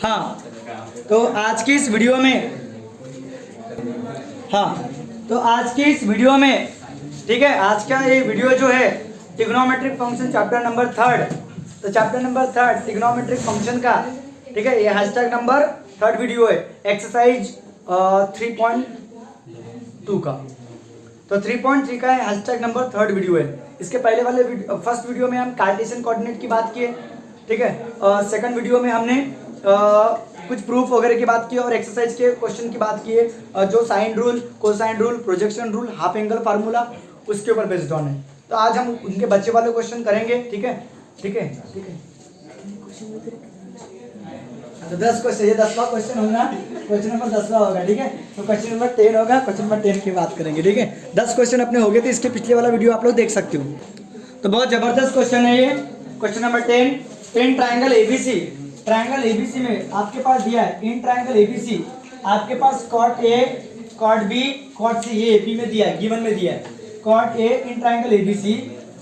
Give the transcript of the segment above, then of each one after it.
हाँ, तो आज की इस वीडियो में ठीक है, आज का ये वीडियो जो है ट्रिग्नोमेट्रिक फंक्शन चैप्टर नंबर 3। तो चैप्टर नंबर 3 ट्रिग्नोमेट्रिक फंक्शन का, ठीक है, ये हैशटैग नंबर 3 वीडियो है, एक्सरसाइज 3.2 का। तो 3.3 का है हैशटैग नंबर 3 वीडियो है। इसके पहले वाले फर्स्ट वीडियो में हम कार्टेशियन कोऑर्डिनेट की बात किए, ठीक है। सेकंड वीडियो में हमने कुछ प्रूफ वगैरह की बात की और एक्सरसाइज के क्वेश्चन की बात की है, जो sine rule, cosine rule, projection rule, half angle formula, उसके ऊपर बेस्ड ऑन है। तो आज हम उनके बच्चे वाले क्वेश्चन करेंगे, ठीक है। तो 10 क्वेश्चन, ये 10वां क्वेश्चन होगा, क्वेश्चन नंबर 10वां होगा, ठीक है। तो क्वेश्चन नंबर 10 होगा, क्वेश्चन नंबर 10 की बात करेंगे, ठीक है। 10 क्वेश्चन अपने हो गए थे, इसके पिछले वाला वीडियो आप लोग देख सकते हो। तो बहुत जबरदस्त क्वेश्चन है ये, question number 10। In triangle ABC, triangle ABC में आपके पास दिया है, इन ट्राइंगल एबीसी आपके पास cot A, cot B, cot C, ये एपी में दिया है, गिवन में दिया है। Cot A in triangle ABC,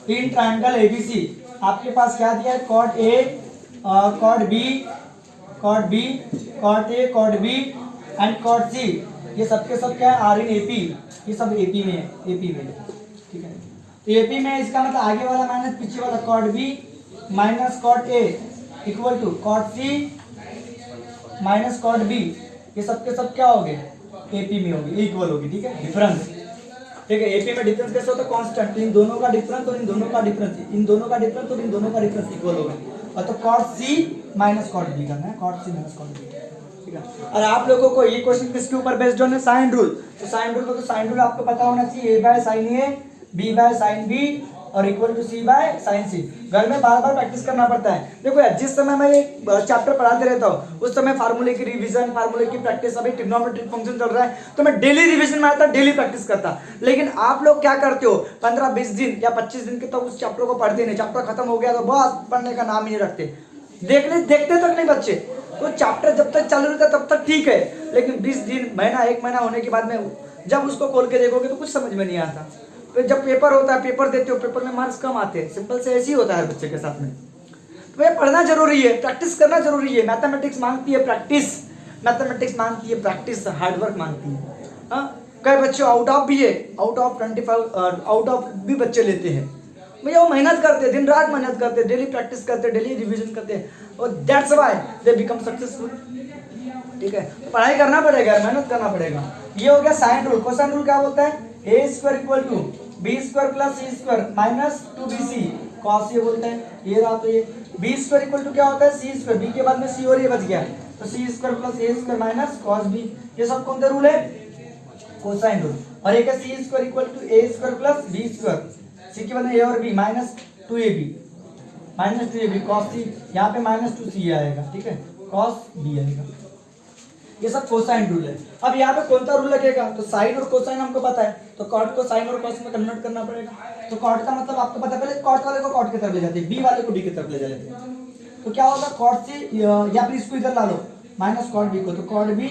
in triangle ABC आपके पास क्या दिया है, cot A, cot B, cot B, cot A, cot B and cot C, ये सबके सब क्या है, आर इन एपी, ये सब एपी में है, एपी में, ठीक है। तो एपी में इसका मतलब आगे वाला माइनस पीछे वाला, cot B minus cot A equal to cot C minus cot B, ये सबके सब क्या हो गए, एपी में होगी, इक्वल होगी, ठीक है। डिफरेंस, ठीक है। एपी में डिफरेंस कैसे होता है, कांस्टेंट, इन दोनों का डिफरेंस और इन दोनों का डिफरेंस, इन दोनों का डिफरेंस और इन दोनों का डिफरेंस इक्वल होगा। और तो cot C minus cot B करना है, cot C minus cot B, ठीक है। और आप लोगों को ये क्वेश्चन किसके ऊपर बेस्ड ऑन है, साइन रूल। तो साइन रूल, तो साइन रूल आपको पता होना चाहिए, A by sine A, B by sine B और equal to C by sine C. घर में बार बार प्रैक्टिस करना पड़ता है। देखो यार, जिस समय मैं ये चैप्टर पढ़ाते रहता हूँ उस समय फार्मूले की रिवीजन, फार्मूले की प्रैक्टिस, अभी ट्रिग्नोमेट्रिक फंक्शन चल रहा है तो मैं डेली रिवीजन में आता, डेली प्रैक्टिस करता। लेकिन आप लोग क्या करते हो, 15-20 दिन या 25 दिन के तक उस चैप्टर को पढ़ते नहीं, चैप्टर खत्म हो गया तो बस पढ़ने का नाम ही नहीं रखते, देखते तक नहीं बच्चे। तो चैप्टर जब तक चालू रहता है तब तक ठीक है, लेकिन 20 दिन, महीना, 1 महीना होने के बाद में जब उसको खोल के देखोगे तो कुछ समझ में नहीं आता। तो जब पेपर होता है, पेपर देते हो, पेपर में मार्क्स कम आते हैं, सिंपल से ऐसे ही होता है बच्चे के साथ में। तो ये पढ़ना जरूरी है, प्रैक्टिस करना जरूरी है। मैथमेटिक्स मांगती है प्रैक्टिस, मैथमेटिक्स मांगती है प्रैक्टिस, हार्डवर्क मांगती है। हाँ, कई बच्चे आउट ऑफ भी है, आउट ऑफ 25 आउट ऑफ भी बच्चे लेते हैं। भैया वो मेहनत करते हैं, दिन रात मेहनत करते हैं, डेली प्रैक्टिस करते हैं, डेली रिवीजन करते हैं, और that's why they become successful, ठीक है। तो पढ़ाई करना पड़ेगा, मेहनत करना पड़ेगा। ये हो गया साइन रूल। कोसाइन रूल क्या बोलता है, A square equal to B square plus C square minus 2bc, cos ये बोलता है, ये रहा। तो ये बी स्क्वायर इक्वल टू क्या होता है, सी स्क्वायर, बी के बाद में सी और ये बच गया, तो C square plus A square minus cos B. ये सब कौन सा रूल है, कोसाइन रूल। और एक है C square equal to A square plus B square, C के बाद में ए और B minus 2ab, minus 2ab cos C, यहाँ पे माइनस 2c आएगा, ठीक है, कॉस बी आएगा। ये सब कोसाइन रूल है। अब यहाँ पे कौन सा रूल लगेगा, तो साइन और कोसाइन हमको पता है, तो कॉट को साइन और कॉस में कन्वर्ट करना पड़ेगा। तो कॉट का मतलब आपको पता है, पहले कॉट वाले को कॉट की तरफ ले जाते हैं, बी वाले को बी की तरफ ले जाते हैं। तो क्या होगा, कॉट सी, या फिर इसको इधर ला लो, माइनस कॉट बी को, तो cot B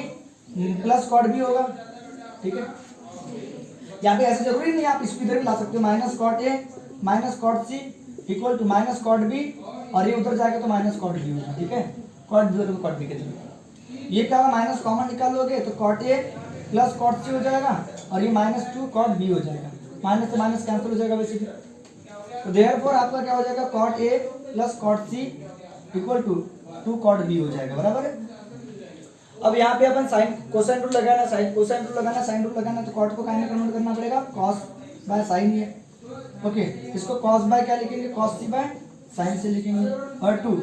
plus cot B होगा, ठीक है। यहाँ पे ऐसा जरूरी नहीं, आप इसको इधर भी ला सकते हो, minus cot A minus cot C equal to minus cot B, और ये उधर जाएगा तो माइनस कॉट बी होगा, ठीक है। कॉट बी तो कॉट बी के जगह ये क्या होगा, माइनस कॉमन निकालोगे तो cot A plus cot C हो जाएगा, और ये -2 कॉट बी हो जाएगा, माइनस से माइनस कैंसिल हो जाएगा वैसे भी। तो देयरफॉर आपका क्या हो जाएगा, cot A plus cot C equal to 2 cot B हो जाएगा, बराबर है। अब यहाँ पे अपन साइन कोसाइन रूल लगाना, साइन कोसाइन रूल लगाना, साइन रूल लगाना, तो कॉट को काइन में कन्वर्ट करना पड़ेगा, कॉस बाय साइन है, ओके। इसको कॉस बाय क्या लिखेंगे, कॉस सी बाय साइन से लिखेंगे। और 2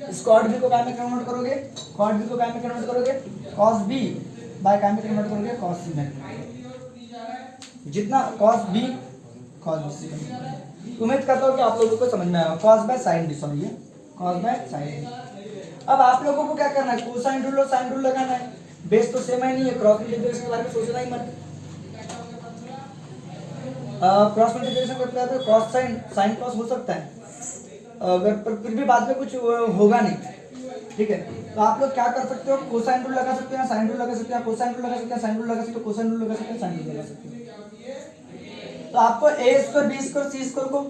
इस कॉट बी को काइन में कन्वर्ट करोगे, कॉट बी को काइन में कन्वर्ट करोगे, कॉस बी बाय काइन में कन्वर्ट करोगे, कॉस सी में। जितना cos B cos B C, उम्मीद करता हूँ कि आप लोगों को समझ में आएगा। कॉस बाय साइन बी, समझिए, कॉस बाय साइन। अब आप लोगों को क्या करना है, कोसाइन रूल और साइन रूल लगाना है। बेस तो सेम है नहीं है, क्रॉस मल्टीप्लिकेशन के बारे में सोचना ही मत। क्रॉस मल्टीप्लिकेशन करते हैं कॉस साइन, साइन कॉस हो सकता है, अगर पर फिर भी बाद में कुछ होगा नहीं, ठीक है। तो आप लोग क्या कर सकते हो, कोसाइन रूल लगा सकते हैं, साइन रूल लगा सकते हैं, कोसाइन रूल लगा सकते हैं, साइन रूल लगा सकते हैं, कोसाइन रूल लगा सकते हैं, साइन रूल लगा सकते हैं। तो आपको ए square B square C square को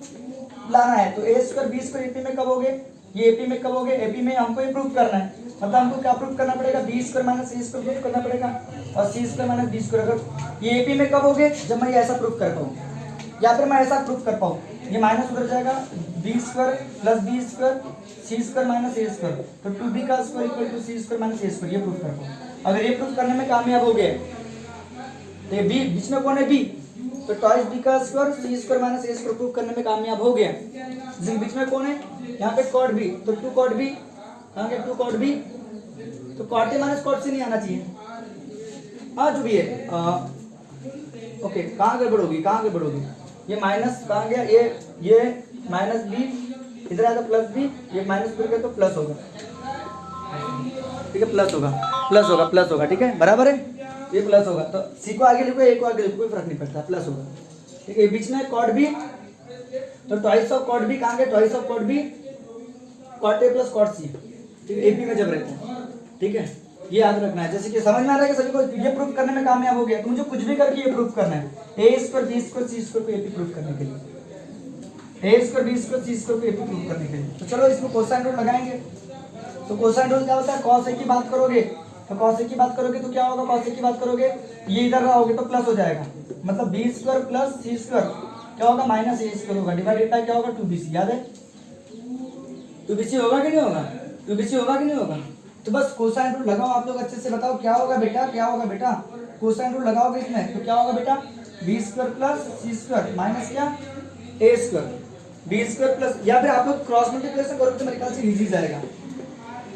लाना है। तो ए स्क्वायर बी स्क्वायर एपी में कब होगे, ये एपी में कब होगे, एपी में हमको इंप्रूव करना है। मतलब हमको क्या प्रूफ करना पड़ेगा, बी स्क्वायर माइनस सी स्क्वायर प्रूफ करना पड़ेगा और सी स्क्वायर माइनस बी स्क्वायर। अगर ये एपी में कब हो गए, जब मैं ये ऐसा प्रूफ कर पाऊँ या फिर मैं ऐसा प्रूफ कर पाऊँ, ये माइनस उधर जाएगा, B square plus B square C square minus A square, तो 2b का square equal to C square minus A square, ये प्रूफ कर पाऊँ। अगर ये प्रूफ करने में कामयाब हो गए तो ये बी बीच में कौन है, बी, तो टॉइस बी का square C square minus A square proof करने में कामयाब हो गया। बीच में कौन है, यहाँ पे कॉट बी, तो 2 कॉट बी, कहाँ गया 2 कॉट बी, तो cot A minus cot C नहीं आना चाहिए, हाँ जो भी है ओके। कहाँ गड़बड़ होगी, कहाँ गड़बड़ होगी, ये माइनस कहाँ गया, ये माइनस बी इधर आया तो प्लस बी, ये माइनस बी गया तो प्लस होगा, ठीक है, प्लस होगा, प्लस होगा, प्लस होगा, ठीक है, बराबर है, ये प्लस होगा। तो सी को आगे लिखो, ए को आगे लिखो, कोई फर्क नहीं पड़ता, प्लस होगा, ठीक है। बीच में कॉट बी, तो ट्वाइस ऑफ कॉट बी कहाँ गया, twice of cot B cot A plus cot C, ठीक है, एपी में जब रहते हैं, ठीक है, ये याद रखना है। जैसे कि समझ में आ रहा है कि सभी को ये प्रूफ करने में कामयाब हो गया, तो मुझे कुछ भी करके ये प्रूफ करना है, A square B square C square को एपी प्रूफ करने के लिए, ए square B square C square को एपी प्रूफ करने के लिए। तो चलो इसमें कोसाइन रूल लगाएंगे। तो कोसाइन रूल क्या होता है, कॉस ए की बात करोगे तो कॉस ए की बात करोगे तो क्या होगा, कॉस ए की बात करोगे ये इधर रहोगे तो प्लस हो जाएगा, मतलब B square plus C square क्या होगा, माइनस ए स्क्वायर होगा, डिवाइडेड बाय क्या होगा, 2bc, याद है 2bc होगा कि नहीं होगा, 2bc होगा कि नहीं होगा। तो बस कोसाइन रूल लगाओ आप लोग, अच्छे से बताओ क्या होगा बेटा, क्या होगा बेटा, कोसाइन रूल लगाओगे इसमें तो क्या होगा बेटा, B square plus C square minus क्या ए स्क्वायर, बी स्क्वायर प्लस, या फिर आप लोग क्रॉस मल्टीप्लिकेशन करोगे तो मेरे ख्याल से इजी जाएगा,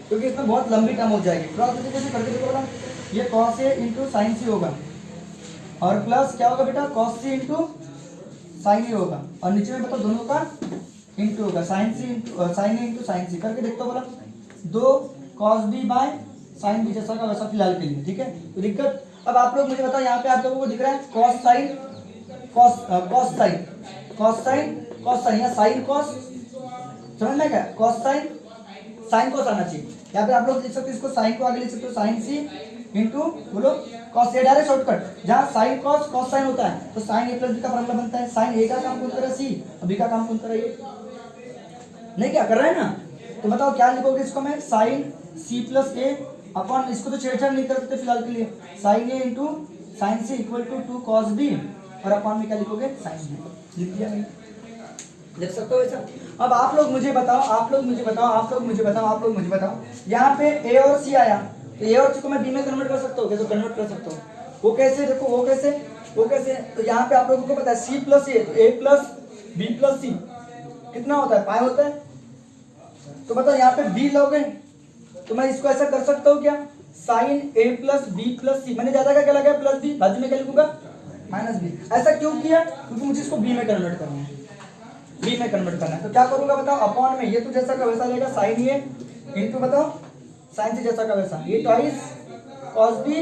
क्योंकि इसमें बहुत लंबी टर्म हो जाएगी। क्रॉस मल्टीप्लिकेशन करके देखो बोला, ये cos A into sine C होगा और प्लस क्या होगा बेटा, cos C into sine A होगा, और नीचे में बताओ दोनों का इंटू होगा, sine C into sine A into sine C करके देखते हो बोला, 2 cos B by sine B जैसा का वैसा फिलहाल के लिए, ठीक है। तो दिक्कत, अब आप लोग मुझे बताओ, यहाँ पे आप लोगों को दिख रहा है कॉस साइन कॉस साइन या साइन कॉस, समझ में क्या, कॉस साइन कॉस आना चाहिए, यहाँ पे आप लोग लिख सकते हो इसको, साइन को आगे लिख सकते हो साइन सी इंटू बोलो कॉस ए, डायरेक्ट शॉर्टकट, जहाँ साइन कॉस कॉस साइन होता है तो साइन ए प्लस बी का फॉर्मूला बनता है, साइन ए का काम कौन कर रहा है सी, और बी का काम कौन कर रहा है ये, नहीं क्या कर रहा है ना। तो बताओ क्या लिखोगे इसको, मैं sine C plus A upon, इसको तो छेड़छाड़ नहीं कर सकते फिलहाल के लिए, sine A into sine C equal to 2 cos B, और अपॉन में क्या लिखोगे, साइन बी, लिख दिया नहीं, लिख सकते हो ऐसा। अब आप लोग मुझे बताओ, यहाँ पे ए और सी आया, तो ए और सी को मैं बी में कन्वर्ट कर सकता हूँ, कैसे कन्वर्ट कर सकता हूँ, वो कैसे, देखो वो कैसे, तो यहाँ पे आप लोगों को पता है सी प्लस ए, तो ए प्लस बी प्लस सी कितना होता है, पाई होता है। तो बताओ यहाँ पे बी लोगे तो मैं इसको ऐसा कर सकता हूँ क्या, sign A plus B plus सी, मैंने ज्यादा का क्या लगाया प्लस बी, बाजू में क्या लिखूंगा माइनस बी, ऐसा क्यों किया, क्योंकि मुझे इसको बी में कन्वर्ट करना है, बी में कन्वर्ट करना है। तो क्या करूंगा बताओ, अपॉन में ये तो जैसा का वैसा लेगा, साइन ए इंटू बताओ साइन सी जैसा का वैसा, ये ट्वाइस कॉस बी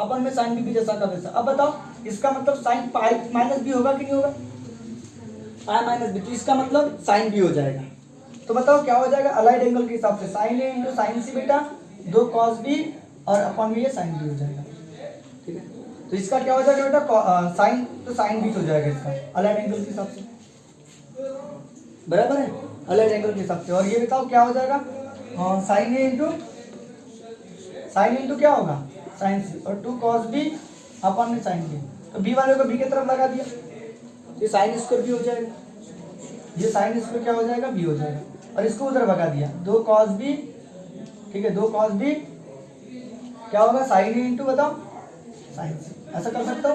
अपॉन में साइन बी जैसा का वैसा। अब बताओ इसका मतलब साइन पाई माइनस बी होगा कि नहीं होगा, पाई माइनस बी, तो इसका मतलब साइन बी हो जाएगा। तो बताओ क्या हो जाएगा, अलाइड एंगल के हिसाब से साइन ए इंटू साइन सी बेटा 2 कॉस बी और अपॉन में ये साइन बी हो जाएगा, ठीक है। तो इसका क्या हो जाएगा बेटा, साइन तो साइन बी हो जाएगा इसका अलाइड एंगल के हिसाब से, बराबर है, अलाइड एंगल के हिसाब से। और ये बताओ क्या हो जाएगा, साइन ए इंटू क्या होगा, साइन सी, और 2 कॉस बी अपॉन में साइन बी, तो बी वाले को बी की तरफ लगा दिया, ये साइन स्क्वायर बी हो जाएगा, ये साइन स्क्वायर क्या हो जाएगा, बी हो जाएगा, और इसको उधर भगा दिया, 2 कॉस बी, ठीक है, 2 कॉस बी क्या होगा, साइन ए इंटू बताओ साइन सी, ऐसा कर सकते हो।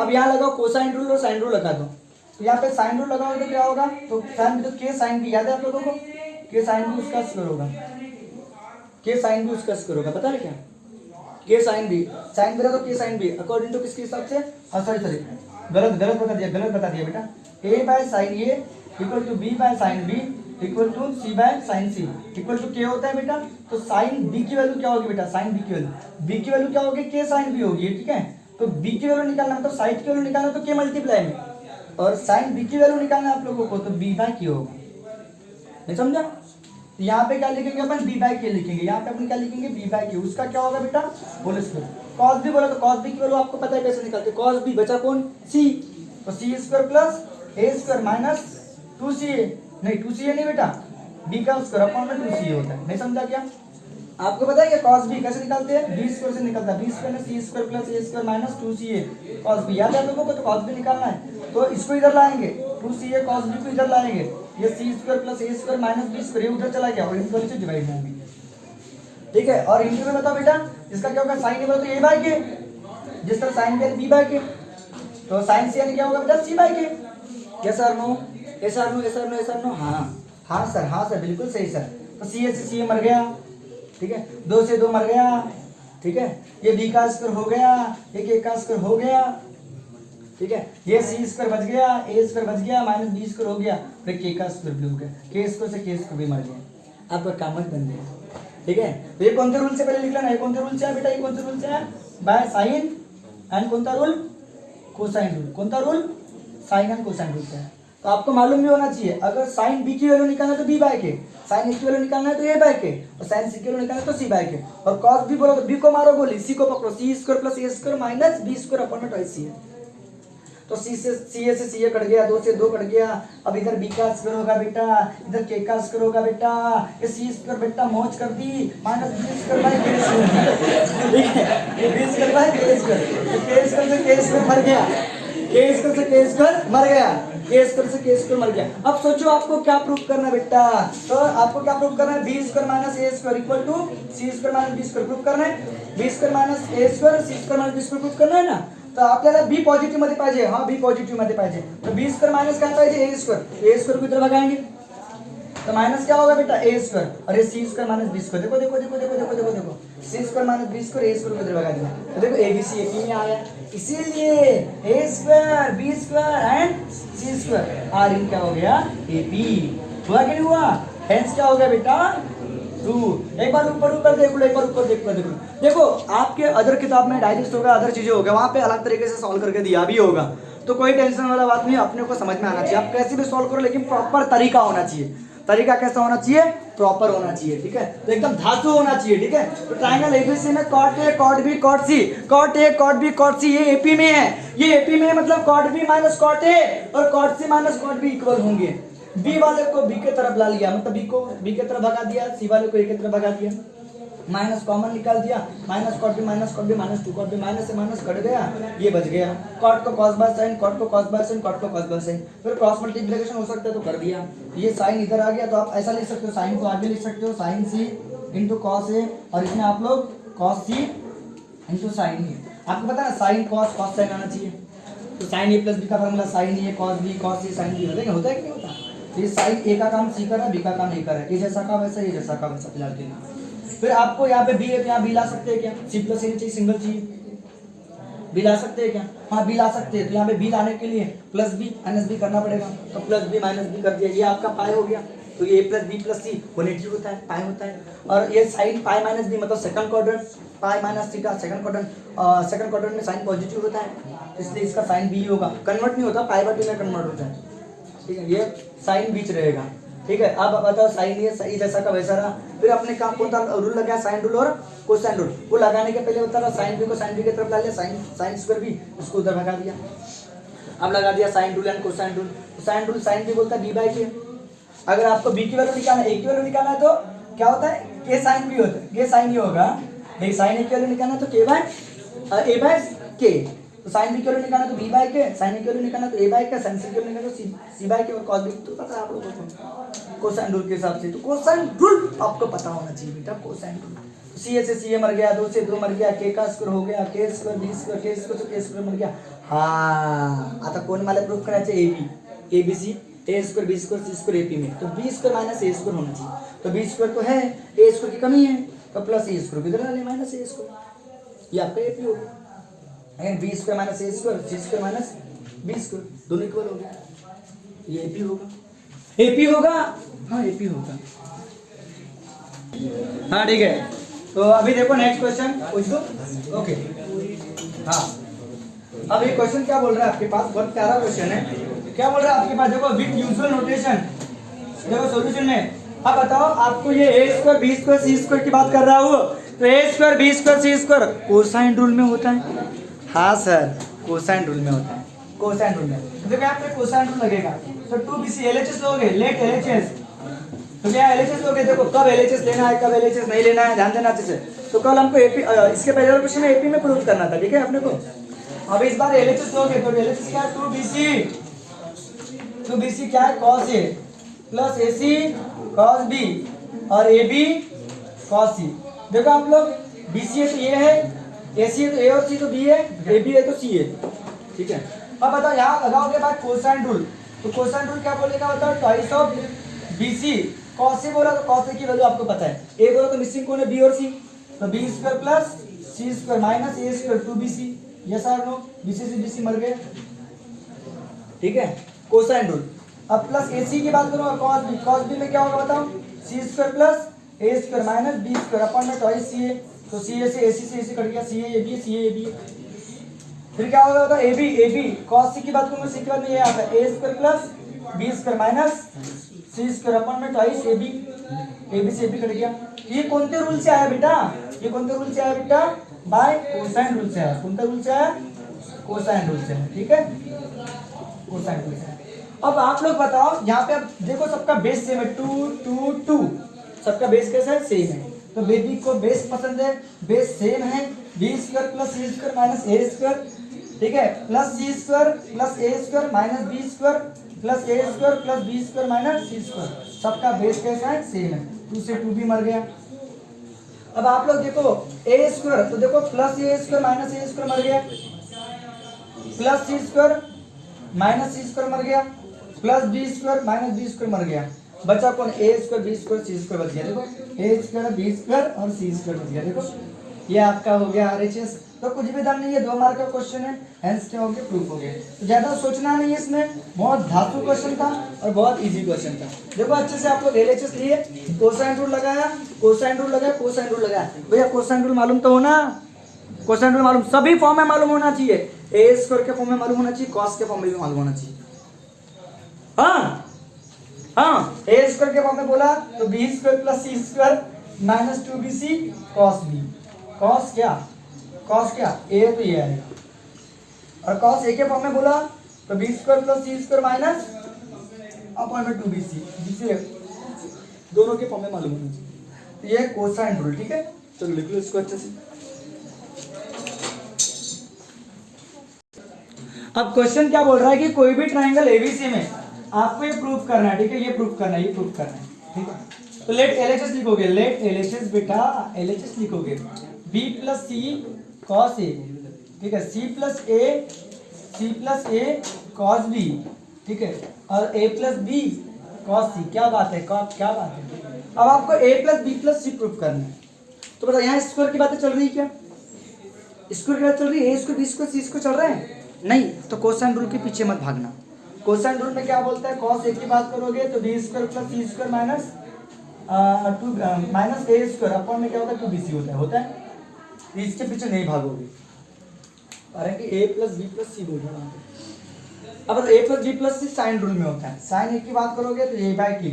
अब यहाँ लगाओ कोसाइन रूल और साइन रूल लगा दो, तो यहाँ पे साइन रूल लगाओगे तो क्या होगा, तो साइन तो के साइन बी, याद है आप लोगों को, के साइन बी उसका स्क्वायर होगा, के साइन बी उसका स्क्वायर होगा, पता है क्या, के साइन बी, साइन बी तो के साइन बी अकॉर्डिंग टू किसके हिसाब से, सॉरी गलत बता दिया बेटा, A by sine A equal to B by sine B equal to C by sine C equal to के होता है बेटा। तो साइन बी की वैल्यू क्या होगी बेटा, साइन बी की वैल्यू क्या होगी, के साइन बी होगी, ठीक है। तो बी की वैल्यू निकालना मतलब साइड की वैल्यू निकालना तो के मल्टीप्लाई में, और साइन बी की वैल्यू निकालना आप लोगों को तो बी बाय के होगा, नहीं समझा। तो यहाँ पे क्या लिखेंगे अपन, बी बाय के लिखेंगे, यहाँ पे अपन क्या लिखेंगे, बी बाय के, उसका क्या होगा बेटा, होल स्क्वायर। कॉस बी बोला तो कॉस बी की वैल्यू आपको पता है कैसे निकालते, कॉस बी बचा कौन, सी, तो C square plus A square minus 2ca, नहीं 2ca नहीं बेटा, बी का स्क्वायर अपॉन में 2ca होता है, नहीं समझा क्या, आपको पता है कि cos b कैसे निकालते हैं, b स्क्वायर से निकलता है, b स्क्वायर में c square plus a square minus 2ca cos b। याद है आप लोगों को, तो cos b निकालना है तो इसको इधर लाएंगे, 2ca cos b को इधर लाएंगे, ये c square plus a square minus b square ये उधर चला गया और इनके नीचे डिवाइड होंगे, ठीक है। और इंटू में बताओ बेटा इसका क्या होगा, साइन ए बोलो तो a बाय के, जिस तरह साइन बी b बाय के, तो साइन c यानी क्या होगा बेटा c by K. Yes sir no, yes sir no, yes sir no, yes sir no, हाँ सर, हाँ सर, बिल्कुल सही सर। तो c से c मर गया, ठीक है, 2 से 2 मर गया, ठीक है, ये b का स्क्वायर हो गया, एक a का स्क्वायर हो गया, ठीक है, ये c स्क्वायर बच गया, a स्क्वायर बच गया, माइनस b स्क्वायर हो गया, फिर k का स्क्वायर भी हो गया, k स्क्वायर से k स्क्वायर भी मर गया, आपका काम बन गया, ठीक है। तो ये कौन से रूल से पहले लिख लेना, ये कौन से रूल से है बेटा, ये कौन से रूल से है, बाय साइन एंड कौन सा रूल, कोसाइन रूल, कौन सा rule, sine and cosine rule से है। तो आपको मालूम भी होना चाहिए, अगर साइन b की वैल्यू निकालना है तो b बाय के, साइन a की वैल्यू निकालना है तो a बाय के, और साइन c की वैल्यू निकालना है तो c बाय के, और cos b बोलो तो b को मारो गोली, c को पकड़ो, c square plus a square minus b square upon में ट्वाइस c है। तो c से ca कट गया, 2 से 2 कट गया, अब इधर b का स्क्वायर होगा बेटा, इधर k का स्क्वायर होगा बेटा, ये c स्क्वायर बेटा मौज कर दी, minus b square by k square, ठीक है, ये b square by k square, तो k स्क्वायर से k स्क्वायर मर गया, k स्क्वायर से k स्क्वायर मर गया, k स्क्वायर से k स्क्वायर मर गया। अब सोचो आपको क्या प्रूव करना है बेटा, तो आपको क्या प्रूव करना है, b square minus a square equal to c square minus b square prove करना है, b square minus a square c square minus b square prove करना है ना। तो आपल्याला b पॉझिटिव्ह मध्ये पाहिजे, हाँ b पॉझिटिव्ह मध्ये पाहिजे, तो b स्क्वायर माइनस काय पाहिजे, a स्क्वायर को इधर भगाएंगे तो माइनस क्या होगा बेटा, a स्क्वायर, और ये c square minus b square, देखो देखो देखो देखो देखो देखो देखो, c square minus b square a square को इधर भगा दिया, तो देखो a b c एक ही में आया, इसीलिए a square b square and c square r इन क्या हो गया, ab, हुआ कि नहीं हुआ, हेंस क्या हो गया बेटा, टू। एक बार ऊपर देख लो, एक बार ऊपर देख लो, देखो आपके अदर किताब में डाइजेस्ट होगा, अदर चीजें होगा, वहां पे अलग तरीके से सॉल्व करके दिया भी होगा, तो कोई टेंशन वाला बात नहीं, अपने को समझ में आना चाहिए, आप कैसे भी सॉल्व करो लेकिन प्रॉपर तरीका होना चाहिए। तरीका कैसा होना चाहिए, प्रॉपर होना चाहिए, ठीक है, तो एकदम धातु होना चाहिए, ठीक है। तो ट्रायंगल एबीसी में cot A cot B cot C, cot A cot B cot C, ये एपी में है, ये एपी में है, मतलब cot B minus cot A और cot C minus cot B equal होंगे। बी वाले को बी के तरफ ला लिया, मतलब बी को बी के तरफ भगा दिया, सी वाले को ए के तरफ भगा दिया, माइनस कॉमन निकाल दिया, minus cot B minus two cot B, minus से माइनस कट गया, ये बच गया, कॉट को कॉस बाय साइन, कॉट को कॉस बाय साइन, कॉट को कॉस बाय साइन, फिर क्रॉस मल्टीप्लिकेशन हो सकता है तो कर दिया, ये साइन इधर आ गया, तो आप ऐसा लिख सकते हो, साइन को आगे लिख सकते हो, sign C into cos A, और इसमें आप लोग कॉस सी इंटू साइन ए, आपको पता है साइन कॉस कॉस साइन आना चाहिए, तो साइन ए प्लस बी का फॉर्मूला साइन ए कॉस बी कॉस ए साइन बी होता है कि नहीं होता। ये साइन ए का काम सी कर रहा है, बी का काम ए कर रहा है, ये जैसा का वैसा, ये जैसा का वैसा फिलहाल के लिए। फिर आपको यहाँ पे बी है तो यहाँ बी ला सकते हैं क्या, सी प्लस ए चाहिए, सिंगल चाहिए, बी ला सकते हैं क्या, हाँ बी ला सकते हैं, तो यहाँ पे बी लाने के लिए प्लस बी माइनस बी करना पड़ेगा, तो प्लस बी माइनस बी कर दिया, ये आपका पाई हो गया, तो ये प्लस बी प्लस सी नेगेटिव होता है, पाई होता है, और ये साइन पाई माइनस बी मतलब second quadrant, pi minus theta second quadrant में साइन पॉजिटिव होता है, इसलिए इसका साइन बी होगा, कन्वर्ट नहीं होता, पाई बाय 2 में कन्वर्ट होता है, ठीक है, ये साइन बीच रहेगा, ठीक है। अब बताओ साइन ये सही जैसा का वैसा रहा, फिर अपने काम कौन सा रूल लगा, साइन रूल और कोसाइन रूल, वो लगाने के पहले बता रहा साइन बी को साइन बी की तरफ ला लिया, साइन स्क्वायर भी उसको उधर भगा दिया, अब लगा दिया sine rule and cosine rule, sine rule sine B बोलता है बी बाय के, अगर आपको बी की वैल्यू निकालना है, ए की वैल्यू निकालना है तो क्या होता है, के साइन बी होता है, के साइन ये होगा, साइन ए की वैल्यू निकालना है तो के बाय ए बाय के, तो साइन बी की वैल्यू निकालना तो बी बाय के, साइन ए की वैल्यू निकालना तो ए बाय के, साइन सी की वैल्यू निकालना तो सी बाय के, और कॉस बी तो पता है आप लोगों को कोसाइन रूल के हिसाब से, तो कोसाइन रूल आपको पता होना चाहिए बेटा, कोसाइन रूल, तो सी ए से सी ए मर गया, 2 से 2 मर गया, के का स्क्वायर हो गया, के स्क्वायर बी स्क्वायर, के स्क्वायर से के स्क्वायर मर गया, हाँ आता कोण मला प्रूफ करायचं, A B C, A square B square C square AP में, तो B square minus A square होना चाहिए, तो बी स्क्वायर तो है, ए स्क्वायर की कमी है, तो प्लस ए स्क्वायर किधर डाले माइनस ए स्क्वायर, ये आपका एपी होगा, and B square minus A square, C square minus B square, दोनों इक्वल हो गया, ये एपी होगा, एपी होगा, हाँ एपी होगा, हाँ ठीक है। तो अभी देखो नेक्स्ट क्वेश्चन पूछ दो, ओके, हाँ अब ये क्वेश्चन क्या बोल रहा है आपके पास, बहुत प्यारा क्वेश्चन है, क्या बोल रहा है आपके पास, देखो विद यूजुअल नोटेशन, देखो सॉल्यूशन में, अब बताओ आपको ये ए square B square C square की बात कर रहा हूँ, तो ए square B square C square cosine rule में होता है, हाँ सर कोसाइन रूल में होता है, कोसाइन रूल में, तो देखो यहाँ पे कोसाइन रूल लगेगा, तो 2bc LHS लोगे, लेट LHS तो क्या एलएचएस लोगे, देखो कब एलएचएस लेना है कब एलएचएस नहीं लेना है ध्यान देना अच्छे से। तो कल हमको एपी इसके पहले वाले क्वेश्चन में एपी में प्रूव करना था, ठीक है अपने को। अब इस बार एलएचएस लोगे तो एलएचएस क्या है 2BC क्या है cos A plus AC cos B और AB cos C। देखो आप लोग BC है तो ये है, AC है तो A और C तो B है, AB है तो C है, ठीक है। अब बताओ यहाँ लगाओगे बात कोसाइन रूल, तो कोसाइन रूल क्या बोलेगा बताओ, twice of BC cos A बोला तो cos A की वैल्यू आपको पता है, A बोला तो मिसिंग कौन है B और C, तो B square plus C square minus A square 2BC, yes और नो, BC से BC मर गए, ठीक है कोसाइन रूल। अब प्लस AC की बात करो cos B में क्या होगा बताओ, C square plus A square minus B square upon में ट्वाइस C है, तो CA से AC कट गया, CA AB फिर क्या होगा बताओ AB cos C की बात करूंगा, C के बाद में ये आता है A square plus B square minus C square upon में ट्वाइस AB से AB कट गया। ये कौन से रूल से आया बेटा, ये कौन से रूल से आया बेटा, बाय कोसाइन रूल से आया, कौन सा रूल से आया, कोसाइन रूल से आया, ठीक है कोसाइन रूल से आया। अब आप लोग बताओ यहाँ पे अब देखो सबका बेस सेम है 2 2 2, सबका बेस कैसा है सेम है, तो बेबी को बेस पसंद है, बेस सेम है, B square plus C square minus A square, ठीक है plus C square plus A square minus B square plus A square plus B square minus C square, सबका base कैसा है same है, 2 से 2 भी मर गया। अब आप लोग देखो A स्क्वायर, तो देखो plus A square minus A square मर गया, plus C square minus C square मर गया, plus B square minus B square मर गया, बचा कौन A square B square C square बच गया, देखो A स्क्वायर B स्क्वायर और C स्क्वायर बच गया, देखो ये आपका हो गया RHS। तो कुछ भी दम नहीं है, 2 मार्क का क्वेश्चन है, हेंस क्या हो गया प्रूफ हो गया। तो ज्यादा सोचना नहीं है इसमें, बहुत धातु क्वेश्चन था और बहुत इजी क्वेश्चन था। देखो अच्छे से आप लोग एलएचएस लिए, कोसाइन रूल लगाया, कोसाइन रूल लगाया, कोसाइन रूल लगाया, भैया कोसाइन रूल मालूम तो होना, कोसाइन रूल मालूम सभी फॉर्म में मालूम होना चाहिए, ए स्क्वायर के फॉर्म में मालूम होना चाहिए, कॉस के फॉर्म में भी मालूम होना चाहिए। हाँ ए स्क्वायर के फॉर्म में बोला तो B square plus C square minus 2BC cos B, cos क्या ए तो ये आएगा, और कॉस ए के फॉर्म में बोला तो B square plus C square minus upon में 2BC, जिसे दोनों के फॉर्म में मालूम होना चाहिए, तो ये कोसाइन रूल, ठीक है। चलो लिख लो इसको अच्छे से। अब क्वेश्चन क्या बोल रहा है कि कोई भी ट्राइंगल एबीसी में आपको ये प्रूफ करना है, ठीक है ये प्रूफ करना है, ये प्रूफ करना है, ठीक है। तो लेट एलएचएस लिखोगे, लेट एलएचएस बेटा एलएचएस लिखोगे B plus C cos A, ठीक है C plus A cos B, ठीक है, और A plus B cos C, क्या बात है, क्या बात है। अब आपको A plus B plus C proof करना है, तो बताओ यहाँ स्क्वायर की बातें चल रही है क्या, स्क्वायर की बात चल रही है, A square B square C square चल रहा है नहीं, तो कोसाइन रूल के पीछे मत भागना। कोसाइन रूल में क्या बोलता है, cos A की बात करोगे तो B square plus C square minus minus A square upon में क्या होता है 2BC होता है, इसके पीछे नहीं भागोगे, कारण कि A plus B plus C बोल रहा हूँ। अब A plus B plus C sine rule में होता है, साइन A की बात करोगे तो A by K,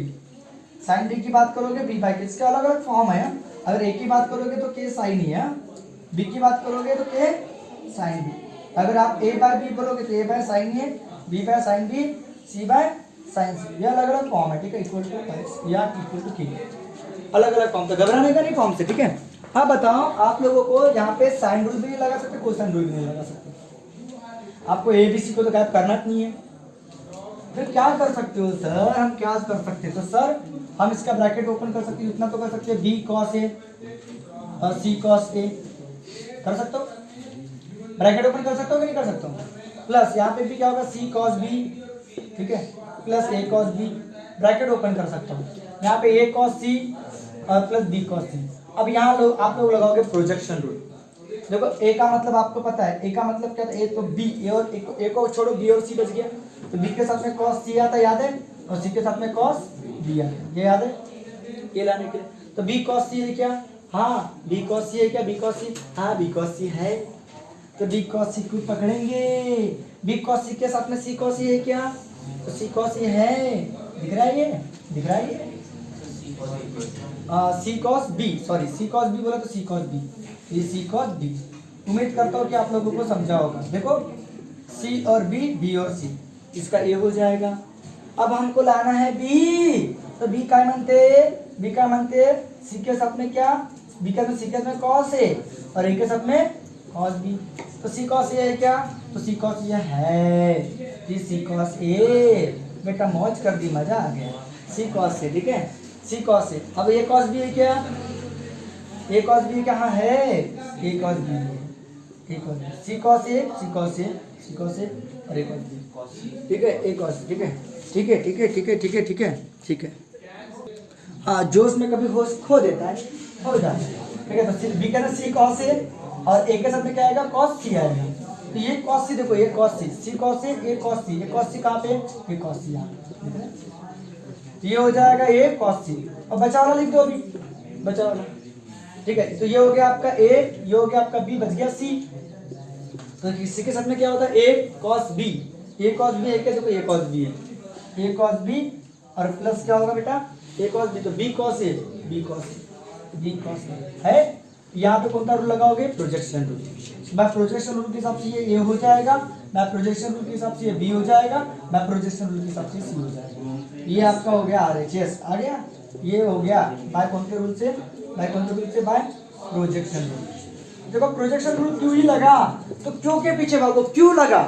sine B की बात करोगे B बाई K, इसके अलग अलग फॉर्म है। अगर A की बात करोगे तो K साइन ही है, B की बात करोगे तो K साइन B, अगर आप A बाय B बोलोगे तो A by sine A, B by sine B, C by sine C, ये अलग अलग फॉर्म है, ठीक है, इक्वल टू या इक्वल टू K, अलग अलग फॉर्म, तो घबराने का नहीं फॉर्म से, ठीक है। हाँ बताओ आप लोगों को यहाँ पे साइन रूल भी नहीं लगा सकते, कोसाइन रूल भी नहीं लगा सकते, आपको ABC को तो गायब करना नहीं है, फिर क्या कर सकते हो सर, हम क्या कर सकते हैं, तो सर हम इसका ब्रैकेट ओपन कर सकते हैं, इतना तो कर सकते हैं, B cos A और C cos A कर सकते हो, ब्रैकेट ओपन कर सकते हो कि नहीं कर सकते हो, प्लस यहाँ पे भी क्या होगा C cos B, ठीक है, plus A cos B, bracket open कर सकता हूँ, यहाँ पे A cos C और प्लस B cos C। अब यहाँ आप लोग लगाओगे प्रोजेक्शन रूल, देखो A का मतलब आपको पता है, A का मतलब क्या था, A तो B, A और A को छोड़ो B और C बच गया, तो B के साथ में cos C आता है याद है, और C के साथ में cos B आता है, ये याद है, ये लाने के लिए, तो B cos C है क्या, हाँ B cos C है क्या, B cos C, हाँ B cos C है, तो B cos C को पकड़ेंगे, B cos C के साथ में C cos C है क्या, तो C cos C है, दिख रहा है ये, दिख रहा है ये, C cos B, sorry C cos B बोला तो C cos B, ये C cos B, उम्मीद करता हूँ कि आप लोगों को समझा होगा। देखो C और B, B और C, इसका A हो जाएगा। अब हमको लाना है B, तो बी काय म्हणते सी के साथ में क्या, बी के साथ में कॉस ए और ए के साथ में कॉस बी, तो सी कॉस ए है क्या, तो सी कॉस ए है, ये सी कॉस ए, बेटा मौज कर दी, मजा आ गया, सी कॉस ए, ठीक है, सी कॉस ए। अब ए कॉस बी है क्या, ए कॉस बी कहाँ है, ए कॉस बी है, A cos B, C cos A, C cos A, C cos ए और ए कॉस बी, ठीक है, ए कॉस, ठीक है, ठीक है, ठीक है, ठीक है, ठीक है, ठीक है, ठीक है। हाँ, जोश में कभी होश खो देता है, हो जाता है, ठीक है। तो बी कहना सी कॉस ए और ए के साथ में क्या आएगा, कॉस सी आएगा, तो ये कॉस सी, देखो ये कॉस सी कॉस ए, ए कॉस सी, ये कॉस सी कहाँ पे, ये कॉस सी यहाँ, ये हो जाएगा ए कॉस सी, और बचा वाला लिख दो अभी, बचा वाला, ठीक है। तो ये हो गया आपका ए, ये हो गया आपका बी, बच गया सी, तो सी के साथ में क्या होता है, A cos B, A cos B, एक देखो ए कॉस बी है, ए कॉस बी और प्लस क्या होगा बेटा, ए कॉस बी, तो B cos A, B cos A, B cos A है। यहाँ पे कौन सा रूल लगाओगे, projection rule, by projection rule के हिसाब से ये ए हो जाएगा, बाय प्रोजेक्शन रूल के हिसाब से ये बी हो जाएगा, बाय प्रोजेक्शन रूल के हिसाब से सी हो जाएगा। ये आपका हो गया आरएचएस, आ गया, ये हो गया बाय कौन से रूल से, बाय कौन से रूल से, बाय प्रोजेक्शन रूल। देखो प्रोजेक्शन रूल क्यों ही लगा, तो क्यों के पीछे भागो, क्यों लगा,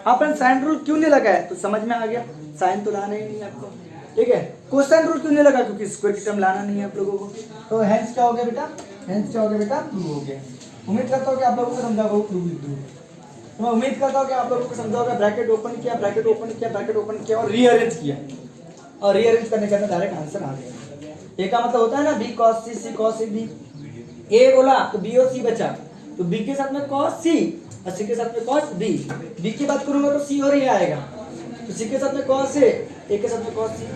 अपन साइन रूल क्यों नहीं लगा है, तो समझ में आ गया, साइन तो लाना ही नहीं आपको, ठीक है। कोसाइन रूल क्यों नहीं लगा, क्योंकि स्क्वायर की टर्म लाना नहीं है आप लोगों को, तो हेंस क्या हो गया बेटा, हेंस क्या हो गया बेटा, प्रूव हो गया। उम्मीद करता हूँ कि आप लोगों को समझा होगा, प्रूव लिख दूँ, तो मैं उम्मीद करता हूँ कि आप लोगों को समझा होगा। ब्रैकेट ओपन किया, ब्रैकेट ओपन किया, ब्रैकेट ओपन किया और रीअरेंज किया, और रीअरेंज करने के बाद डायरेक्ट आंसर आ गया। ए का मतलब होता है ना B cos C, C cos A B, A बोला तो बी और सी बचा, तो बी के साथ में कॉस सी और सी के साथ में कॉस बी, बी की बात करूंगा तो सी और ए आएगा, तो सी के साथ में कॉस ए के साथ में कॉस सी,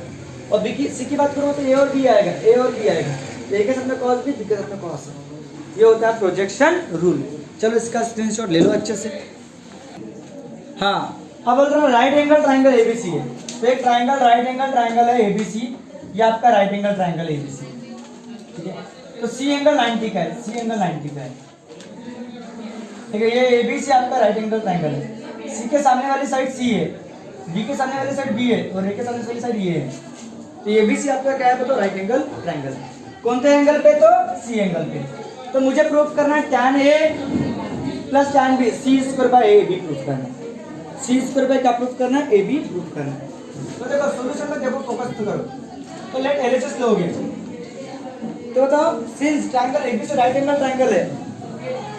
और बी की सी की बात करूंगा तो ए और बी आएगा, ए और बी आएगा, तो ए के साथ में कॉस बी के साथ में कॉस, ये होता है प्रोजेक्शन रूल। चलो इसका स्क्रीनशॉट ले लो अच्छे से। हाँ, अब बोल रहा हूँ राइट एंगल ट्राइंगल एबीसी है, तो एक ट्राइंगल राइट एंगल ट्राइंगल है एबीसी, ये आपका राइट एंगल ट्राइंगल एबीसी, ठीक है। तो सी एंगल 90 का है, सी एंगल 90 का है, ठीक है। ये एबीसी आपका राइट एंगल ट्राइंगल है, सी के सामने वाली साइड सी है, बी के सामने वाली साइड बी है और ए के सामने वाली साइड ये है, तो एबीसी आपका क्या है, तो राइट एंगल ट्राइंगल, कौन से एंगल पे, तो सी एंगल पे। तो मुझे प्रूफ करना है tan A plus tan B, C square by A B proof करना है, सी स्क्वायर बाय क्या प्रूफ करना है, ए बी प्रूफ करना है। तो देखो सॉल्यूशन में देखो, फोकस तो करो, तो लेट एलएचएस लोगे, तो बताओ since triangle ABC right angle triangle है,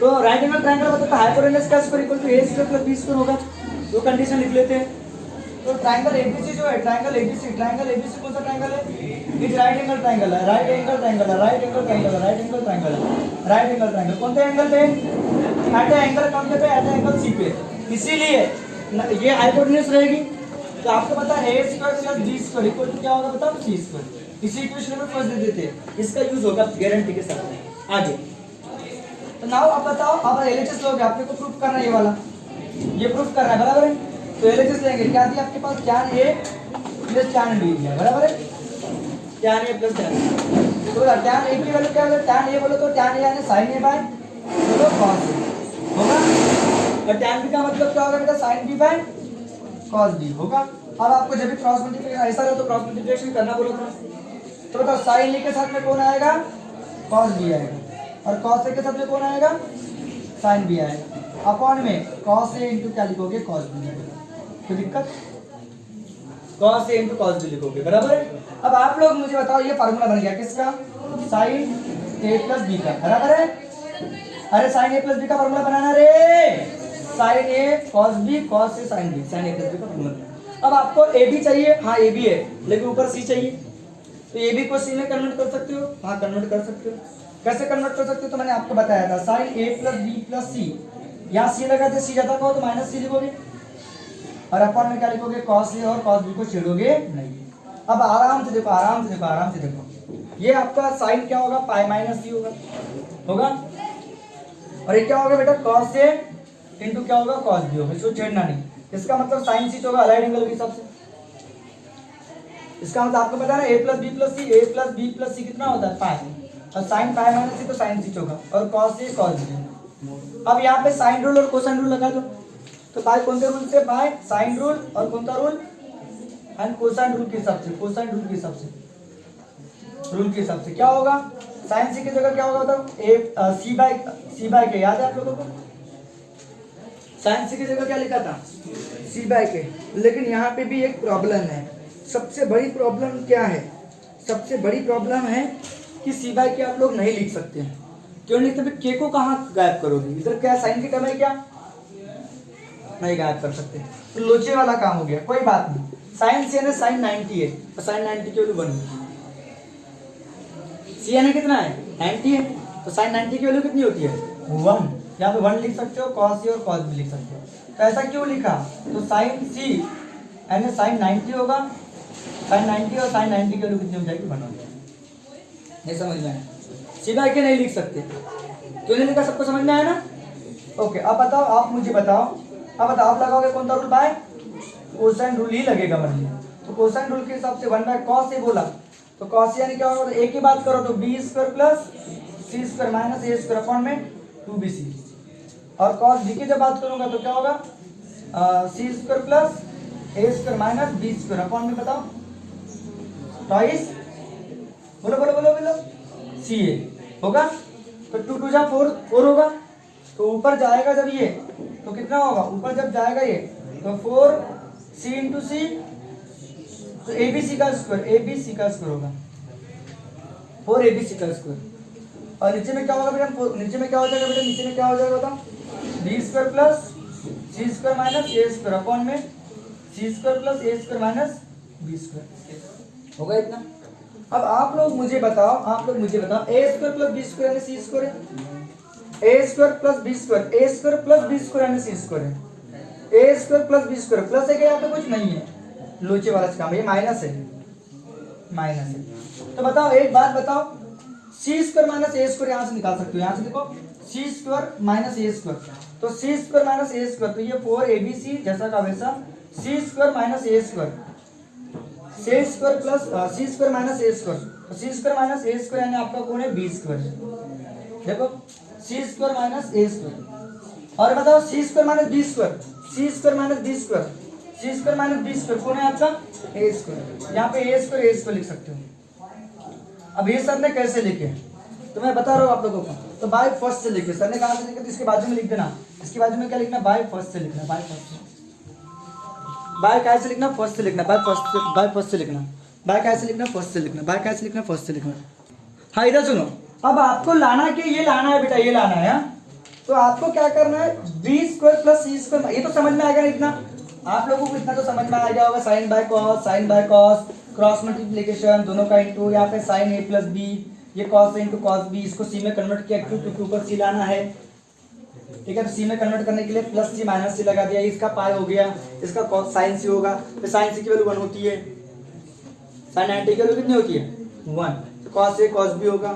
तो राइट एंगल ट्रायंगल मतलब तो हाइपोटेनस का square equal to A square plus B square होगा, दो कंडीशन लिख लेते हैं। तो ट्रायंगल एबीसी जो है, ट्रायंगल एबीसी कौन सा ट्रायंगल है, इज राइट एंगल ट्रायंगल है, राइट एंगल ट्रायंगल है, राइट एंगल ट्रायंगल है, राइट एंगल ट्रायंगल है, राइट एंगल ट्रायंगल कौन से एंगल पे, एट एंगल कौन से पे, एट एंगल सी पे, इसीलिए ये हाइपोटेनस रहेगी। तो आपको पता है A square plus B square equal to क्या होगा बताओ, सी स्क्वायर। इसी इक्वेशन में फर्स्ट दे देते हैं, इसका यूज होगा गारंटी के साथ आगे। तो नाउ आप बताओ, अब एलएचएस लोगे, आपने को प्रूफ करना है, ये वाला ये प्रूफ करना है, बराबर है। तो एलएचएस लेंगे, क्या दिया आपके पास, tan a plus tan b दिया, बराबर है, tan a plus tan b। तो tan a की वैल्यू क्या होगा, tan a बोलो तो tan a यानी sin a बाय बोलो cos a होगा, और tan b का मतलब क्या होगा बेटा, sin b by cos b होगा। अब आपको जब भी क्रॉस मल्टीप्लिकेशन ऐसा रहे तो क्रॉस मल्टीप्लिकेशन करना बोलो तो बताओ sin a के साथ में कौन आएगा, cos b आएगा, और cos a के साथ में कौन आएगा, sin b आएगा, अपॉन में cos a इंटू क्या लिखोगे, cos b लिखोगे, कोई दिक्कत, cos a into cos b लिखोगे, बराबर है। अब आप लोग मुझे बताओ, ये फार्मूला बन गया किसका, sin a प्लस b का, बराबर है। अरे sin a प्लस b का फार्मूला बनाना रे, sin a cos b cos a sin b, sin a plus b का फार्मूला। अब आपको a b चाहिए, हाँ a b है, लेकिन ऊपर c चाहिए, तो a b को c में कन्वर्ट कर सकते हो, हाँ कन्वर्ट कर सकते हो। कैसे कन्वर्ट कर सकते हो, तो मैंने आपको बताया था, sin a plus b plus c, यहाँ c लगाते c ज्यादा कहो तो माइनस c लिखोगे, और अपॉन में क्या लिखोगे, cos a और cos b को छेड़ोगे नहीं। अब आराम से देखो, आराम से देखो, आराम से देखो, ये आपका साइन क्या होगा, पाई माइनस सी होगा, और ये क्या होगा बेटा, cos a इंटू क्या होगा, cos b होगा, इसको छेड़ना नहीं। इसका मतलब साइन सी होगा अलाइड एंगल के हिसाब से, इसका मतलब आपको पता है ना, a plus B plus C, a plus B plus C कितना होता है, पाई, और साइन पाई माइनस सी तो साइन सी होगा, और cos a cos b। अब यहाँ पे साइन रूल और कोसाइन रूल लगा दो, तो बाय कौन से रूल से, बाय साइन रूल और कौन सा रूल, एंड कोसाइन रूल के हिसाब से, कोसाइन रूल के हिसाब से। रूल के हिसाब से क्या होगा, साइन सी की जगह क्या होगा बताओ, ए सी बाय के, याद है आप लोगों को साइन सी की जगह क्या लिखा था, सी बाय के। लेकिन यहाँ पे भी एक प्रॉब्लम है, सबसे बड़ी प्रॉब्लम क्या है, सबसे बड़ी प्रॉब्लम है कि सी बाय के आप लोग नहीं लिख सकते हैं। क्यों नहीं लिखते, के को कहाँ गायब करोगे, इधर क्या साइन की टर्म है, क्या नहीं गायब कर सकते, तो लोचे वाला काम हो गया, कोई बात नहीं। साइन सी है साइन 90 है, तो साइन 90 की वैल्यू 1 सी एन कितना है 90 है, तो साइन 90 की वैल्यू कितनी होती है 1। यहाँ पे 1 लिख सकते हो, कॉस सी और कॉस भी लिख सकते हो। तो ऐसा क्यों लिखा, तो साइन सी यानी साइन 90 होगा, साइन 90 और साइन 90 की वैल्यू कितनी हो जाएगी 1 हो जाएगी। नहीं समझ में आया, सीधा के नहीं लिख सकते, क्यों नहीं लिखा, सबको समझ में आया ना। ओके अब बताओ, आप मुझे बताओ, अब बताओ आप लगाओगे कौन सा रूल, बाय कोसाइन रूल ही लगेगा मतलब। तो कोसाइन रूल के हिसाब से 1 बाय कॉस से बोला, तो कॉस यानी क्या होगा, तो एक ही बात करो तो B square plus C square minus A square upon में 2bc। और कॉस बी की जब बात करूंगा तो क्या होगा, C square plus A square minus B square upon में बताओ ट्वाइस, बोलो बोलो बोलो बोलो सी ए होगा। तो 2 2 जा 4 4 होगा, तो ऊपर जाएगा जब ये तो कितना होगा, ऊपर जब जाएगा ये तो 4 सी इंटू सी, तो ए बी सी का स्क्वायर होगा 4 ABC का स्क्वायर। और नीचे में क्या होगा बेटा, नीचे में क्या हो जाएगा बेटा, नीचे में क्या हो जाएगा बताओ, B square plus C square minus A square upon में C square plus A square minus B square होगा इतना। अब आप लोग मुझे बताओ A square plus B square यानी सी स्क्वायर है, A square plus B square, A square plus B square यानी सी स्क्वायर है, A square plus B square plus है क्या, यहाँ पे कुछ नहीं है, लोचे वाला काम, ये माइनस है, माइनस है। तो बताओ एक बात बताओ, C square minus A square यहाँ से निकाल सकते हो, यहाँ से देखो C square minus A square, तो C square minus A square, तो ये 4ABC जैसा का वैसा, सी square minus A square, C square plus C square minus A square, तो C square minus A square यानी आपका कौन है बी स्क्वायर, देखो C square minus A square. और बताओ C square minus B square, C square minus B square, C square minus B square कौन है आपका ए स्क्वायर, यहाँ पे ए स्क्वायर लिख सकते हो। अब ये सर ने कैसे लिखे तो मैं बता रहा हूँ आप लोगों को, तो बाय फर्स्ट से लिखे, सर ने कहा से लिखे तो इसके बाजू में लिख देना, इसके बाजू में क्या लिखना, बाय फर्स्ट से लिखना, बाय फर्स्ट से, बाय कैसे लिखना, फर्स्ट से लिखना, बाय फर्स्ट से लिखना, बाय कैसे लिखना, फर्स्ट से लिखना, बाय कैसे लिखना, फर्स्ट से लिखना। हाँ इधर सुनो, अब आपको लाना कि ये लाना है बेटा, ये लाना है, तो आपको क्या करना है, B square plus C square, ये तो समझ में आएगा इतना, आप लोगों को इतना तो समझ में आ गया होगा, sine by cos, cross multiplication दोनों का इंटू, यहाँ पे साइन ए प्लस बी, ये cos A into cos B, इसको सी में कन्वर्ट किया, क्यू टू ऊपर सी लाना है, ठीक है। तो सी में कन्वर्ट करने के लिए प्लस सी माइनस सी लगा दिया, इसका पाई हो गया, इसका कॉस साइन सी होगा, फिर साइन सी की वैल्यू 1 होती है, साइन 90 की वैल्यू कितनी होती है 1, तो कॉस ए कॉस बी होगा,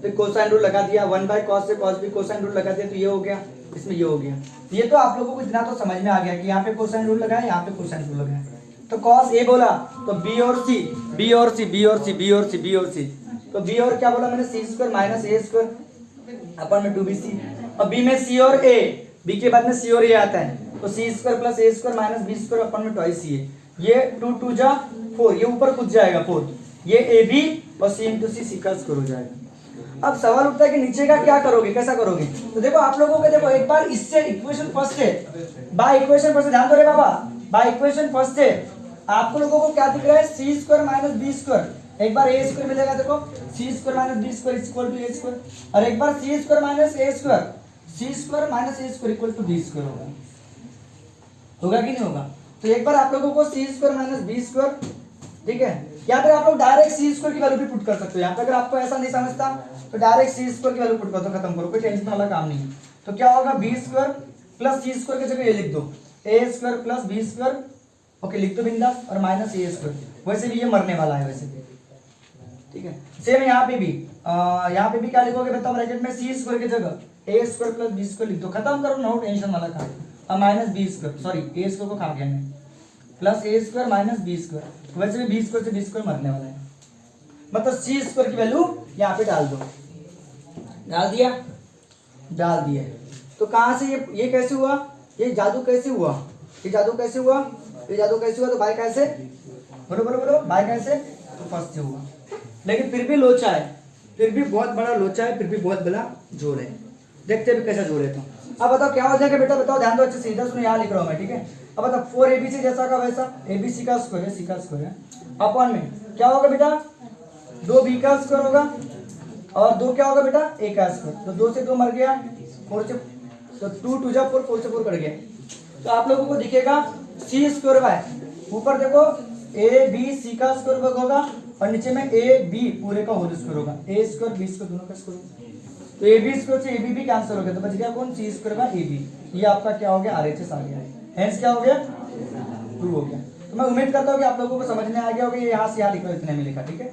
फिर कोसाइन रूल लगा दिया, 1 बाय कॉस से कॉस बी, कोसाइन रूल लगा दिया तो ये हो गया, इसमें ये हो गया। ये तो आप लोगों को इतना तो समझ में आ गया कि यहाँ पे कोसाइन रूल लगाया, यहाँ पे कोसाइन रूल लगाया। तो कॉस ए बोला तो बी और सी, बी और सी, बी और सी, बी और सी, बी और सी, तो बी और क्या बोला मैंने, सी square minus A square upon में 2bc, और बी में सी और ए, बी के बाद में सी और ए आता है, तो C square plus A square minus B square upon में ट्वाइस सी है, ये 2 2 जा 4, ये ऊपर कूद जाएगा 4, ये ए बी और सी इंटू सी का स्क्वायर हो जाएगा। अब सवाल उठता है कि नीचे का क्या करोगे, कैसा करोगे, तो देखो आप लोगों को, देखो एक बार इससे इक्वेशन फर्स्ट है, बाय इक्वेशन फर्स्ट, ध्यान दो रे बाबा, बाय इक्वेशन फर्स्ट है, आप लोगों को क्या दिख रहा है, C square minus B square, एक बार ए स्क्वायर मिलेगा, देखो C square minus B square equal to A square, और एक बार C square minus A square, C square minus A square equal to B square होगा कि नहीं होगा। तो एक बार आप लोगों को सी स्क्वायर माइनस बी स्क्वायर, ठीक है, या फिर आप लोग डायरेक्ट सी स्क्वायर की वैल्यू भी पुट कर सकते हो, यहाँ पे अगर आपको ऐसा नहीं समझता तो डायरेक्ट सी स्क्वायर की वैल्यू पुट कर दो, खत्म करो, कोई टेंशन वाला काम नहीं है। तो क्या होगा, B square plus C square की जगह ये लिख दो, A square plus B square, okay लिख दो बिंदास, और माइनस ए स्क्वायर, वैसे भी ये मरने वाला है वैसे भी, ठीक है। सेम यहाँ पे भी क्या लिखोगे बताओ, ब्रैकेट में सी स्क्वायर की जगह ए स्क्वायर प्लस बी स्क्वायर लिख दो, खत्म करो, नो टेंशन वाला काम, और माइनस बी स्क्वायर, सॉरी ए स्क्वायर को खा गया मैं, plus A square minus B square, वैसे भी बी स्क्वायर से बी स्क्वायर मरने वाला है, मतलब सी स्क्वायर की वैल्यू यहाँ पे डाल दो, डाल दिया। तो कहाँ से ये कैसे हुआ, ये जादू कैसे हुआ, ये जादू कैसे हुआ, तो बाय कैसे, बोलो बाय कैसे, तो फर्स्ट से हुआ, लेकिन फिर भी लोचा है, फिर भी बहुत बड़ा लोचा है, फिर भी बहुत बड़ा जोड़ है। देखते हैं कैसा जोड़ है। तो अब बताओ क्या हो जाएगा बेटा, बताओ ध्यान दो अच्छे से, इधर सुनो यहाँ लिख रहा हूँ मैं, ठीक है। अब बताओ 4abc जैसा का वैसा, abc का स्क्वायर है, c का स्क्वायर है, अपॉन में क्या होगा बेटा 2b का स्क्वायर होगा, और 2 क्या होगा बेटा a का स्क्वायर। तो 2 से 2 मर गया, 4 से तो 2 2 जा 4, 4 से 4 कट गया। तो आप लोगों को दिखेगा c स्क्वायर बाय, ऊपर देखो a b c का स्क्वायर वर्ग होगा, और नीचे में a b पूरे का होल स्क्वायर होगा, a स्क्वायर b स्क्वायर दोनों का स्क्वायर होगा। तो ए बी स्क्वायर से ए बी भी कैंसिल हो गया, तो बच गया कौन सी स्क्वायर का ए बी। ये आपका क्या हो गया आरएचएस आ गया, हेंस क्या हो गया 2 हो गया। तो मैं उम्मीद करता हूँ कि आप लोगों को समझ में आ गया होगा, ये यहाँ से यहाँ लिखा इतने में लिखा, ठीक है।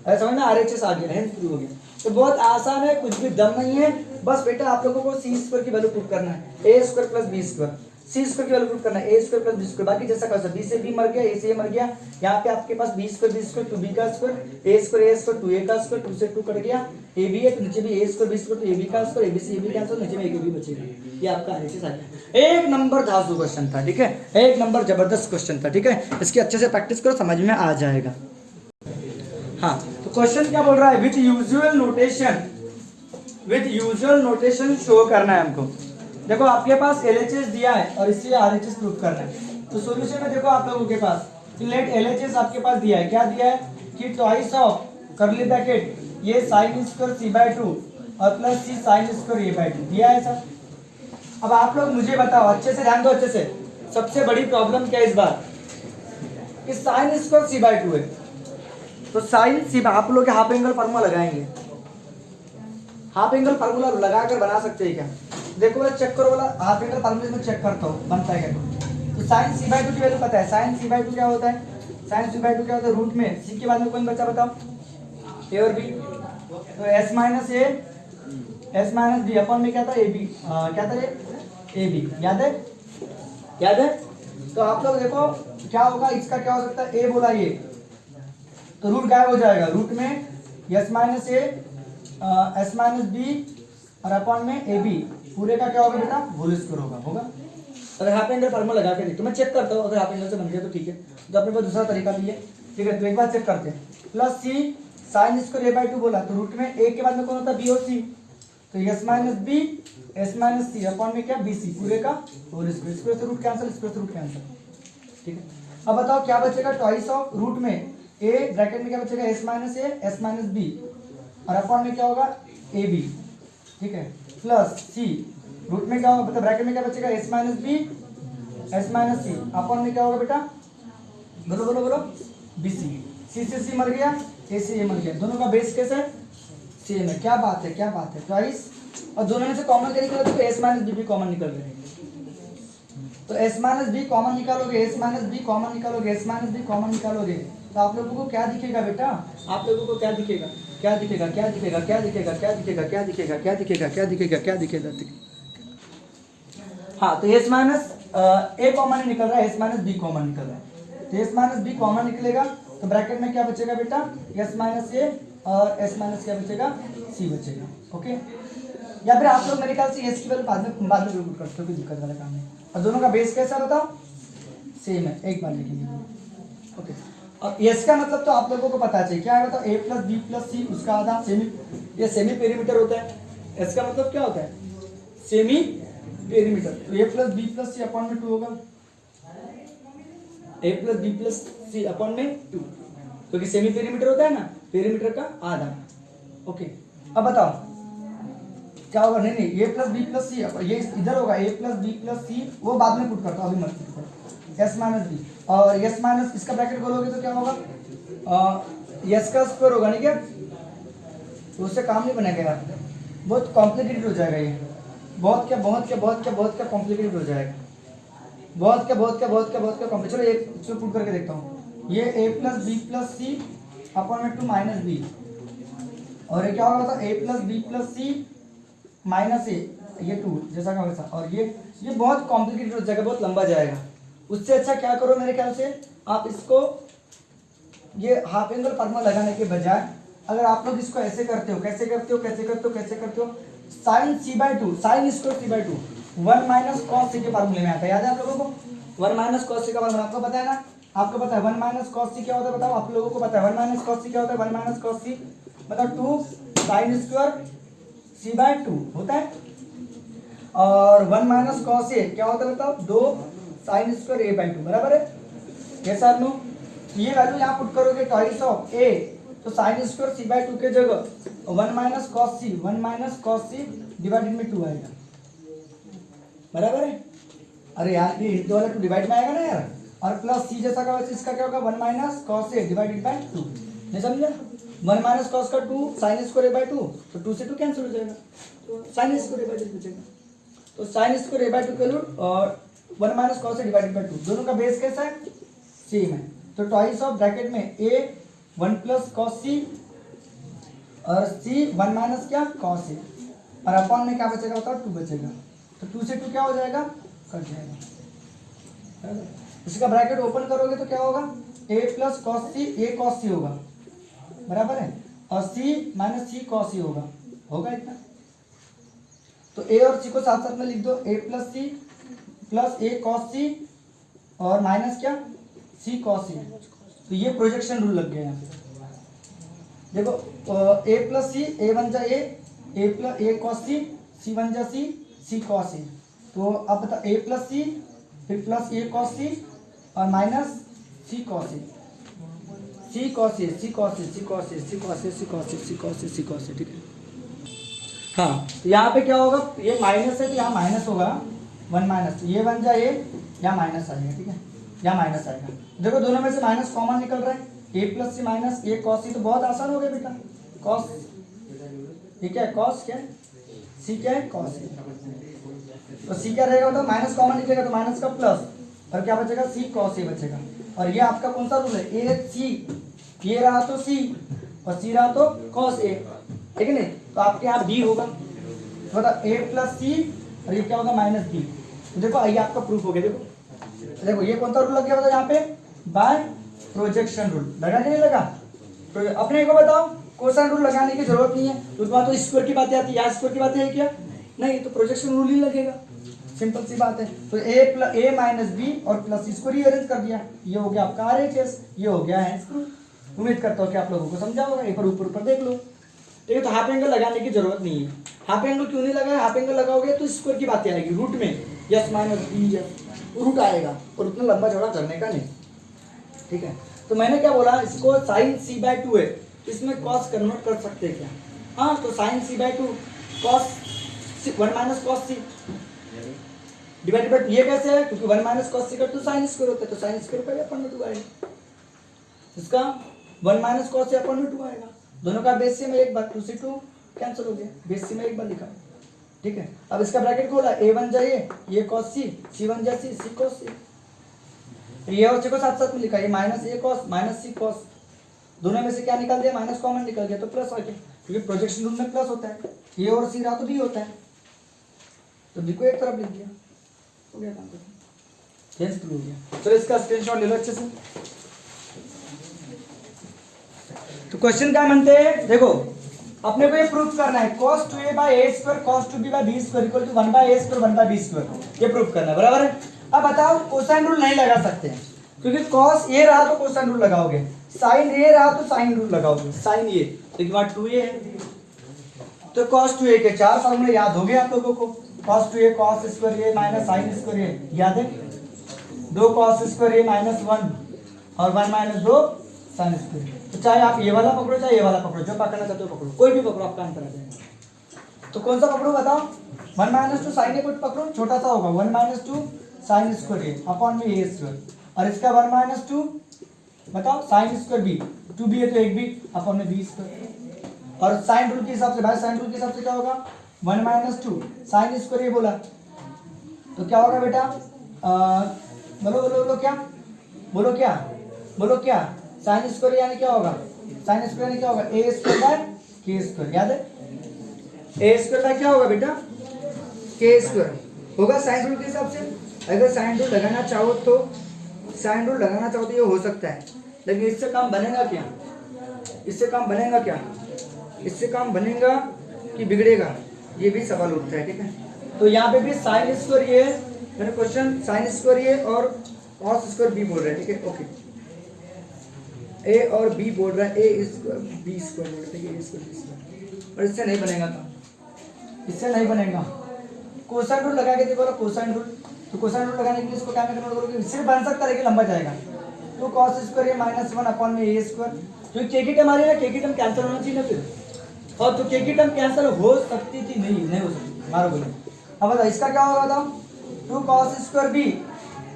अरे समझ में आरएचएस आ गया, हेंस 2 हो गया। तो बहुत आसान है, कुछ भी दम नहीं है, बस बेटा आप लोगों को सी स्क्वायर की वैल्यू प्रूव करना है, A square plus B square, C square की वैल्यू प्रूव करना है, A square plus B square. बाकी जैसा कर बी से बी मर गया, ए से ए मर गया, यहाँ पे आपके पास बी स्क्वायर 2b का स्क्वायर, ए स्क्वायर 2a का स्क्वायर, 2 से 2 कट गया, ए बी है तो नीचे भी ए स्क्वायर बी स्क्वायर, तो ए बी का स्क्वायर, ए बी से ए बी कैंसिल, नीचे में एक बी बचेगा। ये आपका आरएचएस आ गया। एक नंबर धांसू क्वेश्चन था, ठीक है, एक नंबर जबरदस्त क्वेश्चन था, ठीक है। इसकी अच्छे से प्रैक्टिस करो, समझ में आ जाएगा। हाँ, तो क्वेश्चन क्या बोल रहा है, with usual notation, with usual notation show करना है हमको। देखो आपके पास एलएचएस दिया है और इससे आरएचएस प्रूव करना है। तो सॉल्यूशन में देखो आप लोगों के पास लेट एलएचएस आपके पास दिया है, क्या दिया है कि ट्वाइस ऑफ करली ब्रैकेट ये sin स्क्वायर c/2 और plus c sin square a/2 दिया है सर। अब आप लोग मुझे बताओ, अच्छे से ध्यान दो, अच्छे से, सबसे बड़ी प्रॉब्लम क्या है इस बार कि sin स्क्वायर c/2 है, तो sin c आप लोग हाफ एंगल फार्मूला लगाएंगे, हाफ एंगल फार्मूला लगाकर बना सकते हैं क्या। देखो वाला चेक करो, वाला हाफ एंगल फार्मूले में चेक करता हूँ बनता है क्या। तो sin c/2 की वैल्यू पता है, sin c/2 क्या होता है, sin c/2 क्या होता है, रूट में c के बाद में कौन बचा बताओ, a और b, तो s माइनस b अपन में क्या था ab, क्या था ab, याद है, याद है। तो आप लोग देखो क्या होगा, इसका क्या हो सकता है, a बोला ये तो रूट गायब हो जाएगा, रूट में s माइनस b और अपॉन में ab पूरे का क्या होगा बेटा होल स्क्वायर होगा। अगर हाफ एंगल फार्मूला लगा के देखो, मैं चेक करता हूँ, अगर हाफ एंगल से बन गया तो ठीक है, तो अपने पास दूसरा तरीका भी है, ठीक है। तो एक बार चेक करते हैं, plus c sin square a/2 बोला, तो रूट में a के बाद में कौन होता है b और c, तो s माइनस c अपॉन में क्या bc पूरे का होल स्क्वायर, स्क्वायर से रूट कैंसिल, स्क्वायर से रूट कैंसिल, ठीक है। अब बताओ क्या बचेगा, ट्वाइस ऑफ रूट में a ब्रैकेट में क्या बचेगा s माइनस b और अपॉन में क्या होगा ab, ठीक है, प्लस c रूट में क्या होगा, मतलब ब्रैकेट में क्या बचेगा s माइनस c अपॉन में क्या होगा बेटा, बोलो बोलो बोलो bc, c से c मर गया, a से a मर गया, दोनों का बेस कैसे है सेम है। क्या बात है, क्या बात है, ट्वाइस, और दोनों में से कॉमन क्या निकला, तो s माइनस b भी कॉमन निकल गए, तो s माइनस b कॉमन निकालोगे, s माइनस b कॉमन निकालोगे, s माइनस b कॉमन निकालोगे, तो आप लोगों को क्या दिखेगा बेटा, आप लोगों को क्या दिखेगा, क्या दिखेगा, क्या दिखेगा, क्या दिखेगा, क्या दिखेगा, क्या दिखेगा, क्या दिखेगा, क्या दिखेगा, क्या दिखेगा, हाँ। तो s माइनस a कॉमन निकल रहा है, s माइनस b कॉमन निकल रहा है, तो s माइनस b कॉमन निकलेगा, तो ब्रैकेट में क्या बचेगा बेटा s माइनस a और s माइनस क्या बचेगा c बचेगा, ओके। या फिर आप लोग मेरे ख्याल से s की वैल्यू बाद में बिल्कुल करते हो, कोई दिक्कत वाला काम नहीं। और दोनों का बेस कैसा बताओ सेम है, एक बार लिखेंगे, ओके। और s का मतलब तो आप लोगों को पता चाहिए क्या है, बताओ a plus b plus c उसका आधा, सेमी, ये सेमी पेरीमीटर होता है। s का मतलब क्या होता है, सेमी पेरीमीटर, तो a plus b plus c upon में 2 होगा, a plus b plus c upon में 2, क्योंकि सेमी पेरीमीटर होता है ना, पेरीमीटर का आधा, ओके। अब बताओ क्या होगा, नहीं नहीं a plus b plus c, ये इधर होगा a plus b plus c, वो बाद में पुट करता हूँ, अभी मत पुट करो, s माइनस b और s माइनस इसका ब्रैकेट खोलोगे तो क्या होगा, s का स्क्वायर होगा, नहीं क्या, तो उससे काम नहीं बनेगा यार, बहुत कॉम्प्लिकेटेड हो जाएगा ये, बहुत क्या कॉम्प्लिकेटेड हो जाएगा, बहुत क्या कॉम्प्लिकेटेड। चलो एक इसको पुट करके देखता हूँ, ये a plus b plus c upon में 2 माइनस b, और ये क्या होगा बताओ a plus b plus c minus a, ये 2 जैसा का वैसा, और ये बहुत कॉम्प्लिकेटेड हो जाएगा, बहुत लंबा जाएगा। उससे अच्छा क्या करो मेरे ख्याल से, आप इसको ये हाफ एंगल फार्मूला लगाने के बजाय अगर आप लोग इसको ऐसे करते हो, कैसे करते हो, sine c/2 sine square c/2 1 minus cos c के फार्मूले में आता है, याद है आप लोगों को, 1 माइनस कॉस c का फार्मूला आपको पता है ना, आपको पता है 1 माइनस कॉस सी क्या होता है, बताओ आप लोगों को पता है 1 माइनस कॉस सी क्या होता है, 1 माइनस कॉस सी मतलब 2 साइन स्क्वायर सी बाय 2 होता है, और 1 माइनस कॉस ए क्या होता है बताओ, 2 साइन स्क्वायर ए बाय 2 बराबर है। Yes or no? ये वैल्यू यहाँ पुट करोगे ट्वाइस ऑफ ए, तो साइन स्क्वायर सी बाय 2 के जगह 1 माइनस कॉस सी डिवाइडेड में 2 आएगा, बराबर है। अरे यार ये इंटू वाला 2 डिवाइड में आएगा ना यार, और प्लस सी जैसा का वैसे इसका क्या होगा 1 minus cos A divided by 2, नहीं समझा? 1 माइनस कॉस का 2 साइन स्क्वायर ए बाय 2, तो 2 से 2 कैंसिल हो जाएगा, तो साइन स्क्वायर ए बाय 2 बचेगा। तो साइन स्क्वायर ए बाय 2 का रूट और 1 minus cos A divided by 2 दोनों का बेस कैसा है, सेम है। तो ट्वाइस ऑफ ब्रैकेट में ए 1 प्लस कॉस सी और सी 1 माइनस क्या कॉस ए, और अपॉन में क्या बचेगा बताओ 2 बचेगा, तो 2 से 2 क्या हो जाएगा, कट जाएगा। इसका ब्रैकेट ओपन करोगे तो क्या होगा, a प्लस कॉस सी होगा, बराबर है, और c माइनस सी कॉस सी होगा इतना। तो a और c को साथ साथ में लिख दो, a plus C plus a cos C और माइनस क्या c कॉस सी, तो ये प्रोजेक्शन रूल लग गया यहाँ पे। देखो a प्लस सी a बन जा a प्लस a कॉस सी बन जा सी कॉस सी, तो अब बता a प्लस सी फिर प्लस a कॉस सी और माइनस सी कॉस सी, ठीक है। हाँ तो यहाँ पे क्या होगा, ये माइनस है तो यहाँ माइनस होगा 1 माइनस, ये बन जाए यहाँ माइनस आएगा, ठीक है, यहाँ माइनस आएगा। देखो दोनों में से माइनस कॉमन निकल रहा है, a plus C minus a cos C, तो बहुत आसान हो गया बेटा। कॉस ये क्या है, कॉस क्या है, सी क्या है कॉस सी, तो सी क्या रहेगा मतलब माइनस कॉमन निकलेगा तो माइनस का प्लस, और क्या बचेगा सी कॉस ए बचेगा। और ये आपका कौन सा रूल है, ए सी, ये रहा तो सी और सी रहा तो कॉस ए, ठीक है नहीं, तो आपके यहाँ बी होगा, तो मतलब ए प्लस सी और ये क्या होगा माइनस बी। तो देखो ये आपका प्रूफ हो गया। देखो ये कौन सा रूल लग गया बताओ यहाँ पे, बाय प्रोजेक्शन रूल लगा नहीं लगा। अपने को बताओ कोसाइन रूल लगाने की जरूरत नहीं है, उसके बाद तो स्क्वायर की बातें आती है, यहाँ स्क्वायर की बातें है क्या, नहीं, तो प्रोजेक्शन रूल ही लगेगा, सिंपल सी बात है। तो a माइनस बी और प्लस इसको रीअरेंज कर दिया, ये हो गया आपका RHS, ये हो गया है स्क्रू। उम्मीद करता हूँ कि आप लोगों को समझा होगा, एक बार ऊपर देख लो, ठीक है। तो हाफ एंगल लगाने की जरूरत नहीं है। हाफ एंगल क्यों नहीं लगाया, हाफ एंगल लगाओगे तो स्क्वायर की बातें आएगी, रूट में यस माइनस बी रूट आएगा, और उतना लंबा चौड़ा करने का नहीं, ठीक है। तो मैंने क्या बोला, इसको साइन सी बाय 2 है, इसमें कॉस कन्वर्ट कर सकते हैं क्या, हाँ, तो साइन सी बाय 2 कॉस 1 minus cos C divided by, ये कैसे है, क्योंकि 1 माइनस कॉस सी का 2 साइन स्क्वायर होता है, तो साइन स्क्वायर का अपन में 2 आएगा, इसका 1 माइनस कॉस सी अपन में 2 आएगा, दोनों का बेस में एक बार 2 से 2 कैंसिल हो गया, बेस में एक बार लिखा, ठीक है। अब इसका ब्रैकेट खोला, a बन जाए ये कॉस सी बन जाए सी कॉस सी, ये और सी को साथ साथ में लिखा, ये माइनस ए कॉस माइनस सी कॉस, दोनों में से क्या निकल दिया, माइनस कॉमन निकल गया तो प्लस आ गया, क्योंकि प्रोजेक्शन रूल में प्लस होता है, ए और सी रहा तो बी होता है, तो बी को एक तरफ लिख दिया, हो गया काम खत्म, टेंस प्रूव हो गया। चलो इसका स्क्रीनशॉट ले लो अच्छे से। तो क्वेश्चन क्या मानते हैं, देखो अपने को ये प्रूफ करना है, cos 2a by a square cos 2b by b square equal to 1 by a square 1 by b square, ये प्रूफ करना है, बराबर है। अब बताओ कोसाइन रूल नहीं लगा सकते हैं, क्योंकि cos a रहा तो कोसाइन रूल लगाओगे, sin a रहा तो साइन रूल लगाओगे, sin a तो एक बार 2a है, तो cos 2a के 4 फॉर्मूले याद हो गए आप लोगों को, cos 2a cos square a minus sin square a याद है, 2 cos स्क्वायर a माइनस 1 और 1 माइनस 2 sin स्क्वायर। तो चाहे आप ये वाला पकड़ो चाहे ये वाला पकड़ो, जो पकड़ना चाहते हो पकड़ो, कोई भी पकड़ो, आपका आंसर आ जाएगा। तो कौन सा पकड़ो बताओ, 1 माइनस 2 साइन ए को पकड़ो, छोटा सा होगा 1 minus 2 sine square A upon में ए स्क्वायर, और इसका 1 माइनस 2 बताओ साइन स्क्वायर बी, 2b है तो एक बी अपॉन में बी स्क्वायर, और साइन रूल के हिसाब से, भाई साइन रूल के हिसाब से क्या होगा, 1 माइनस 2 साइन स्क्वायर ए बोला तो क्या होगा बेटा, बोलो बोलो बोलो क्या, बोलो क्या, बोलो क्या, साइन स्क्वायर यानी क्या होगा, साइन स्क्वायर यानी क्या होगा, ए स्क्वायर बाय के स्क्वायर, याद है, ए स्क्वायर बाय क्या होगा बेटा, के स्क्वायर होगा साइन रूल के हिसाब से। अगर साइन रूल लगाना चाहो तो, साइन रूल लगाना चाहो तो ये हो सकता है, लेकिन इससे काम बनेगा क्या, इससे काम बनेगा क्या, इससे काम बनेगा कि बिगड़ेगा, ये भी सवाल उठता है, ठीक है। तो यहाँ पे भी साइन स्क्वायर ये है, मैंने क्वेश्चन साइन स्क्वायर ये और कॉस स्क्वायर बी बोल रहे हैं, ठीक है, ओके। ए और बी बोल रहा है ए स्क्वायर बी स्क्वायर बोल रहे हैं, ए स्क्वायर बी स्क्वायर, और इससे नहीं बनेगा काम, इससे नहीं बनेगा। कोसाइन रूल लगा के देखो ना, कोसाइन रूल, तो कोसाइन रूल लगाने के लिए इसको क्या में कन्वर्ट करोगे, इससे बन सकता है लेकिन लंबा जाएगा। तो कॉस स्क्वायर ए माइनस 1 अपॉन में ए स्क्वायर, जो के की टर्म आ रही है ना, के की टर्म कैंसिल होना चाहिए ना फिर, और तो के की टर्म कैंसिल हो सकती थी, नहीं हो सकती, मारो बोले। अब बताओ इसका क्या होगा, बताओ 2 cos square B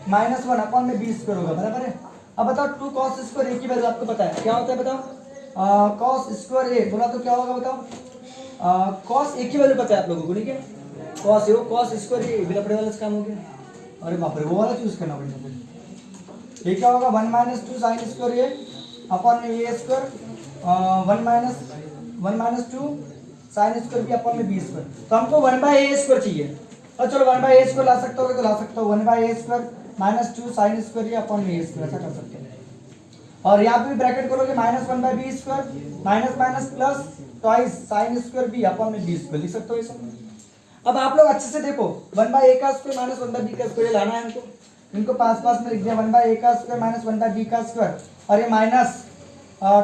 minus 1 upon में बी स्क्वायर होगा, बराबर है। अब बताओ 2 cos स्क्वायर ए की वैल्यू आपको पता है क्या होता है, बताओ cos स्क्वायर ए बोला तो क्या होगा, बताओ cos ए की वैल्यू पता है आप लोगों को, ठीक है, cos ए cos स्क्वायर ए बिना पड़े वाला काम हो गया, अरे बाप रे वो वाला चूज करना पड़ेगा फिर। ये क्या होगा 1 minus 2 sine square A upon में A square, 1 minus 2 sine square B upon में बी स्क्वायर, तो हमको 1 बाय ए स्क्वायर चाहिए, और चलो 1 बाय ए स्क्वायर ला सकते हो तो ला सकते हो, 1 by A square minus 2 sine square A upon में ए स्क्वायर, ऐसा कर सकते हैं। और यहाँ पे भी ब्रैकेट करोगे minus 1 by B square minus minus plus twice sine square B upon में बी स्क्वायर, लिख सकते हो ऐसा। अब आप लोग अच्छे से देखो 1 बाय ए का स्क्वायर माइनस 1 बाय बी का स्क्वायर लाना है हमको, इनको पास पास में लिख दिया, 1 बाय ए का स्क्वायर माइनस 1 बाय बी का स्क्वायर, और ये minus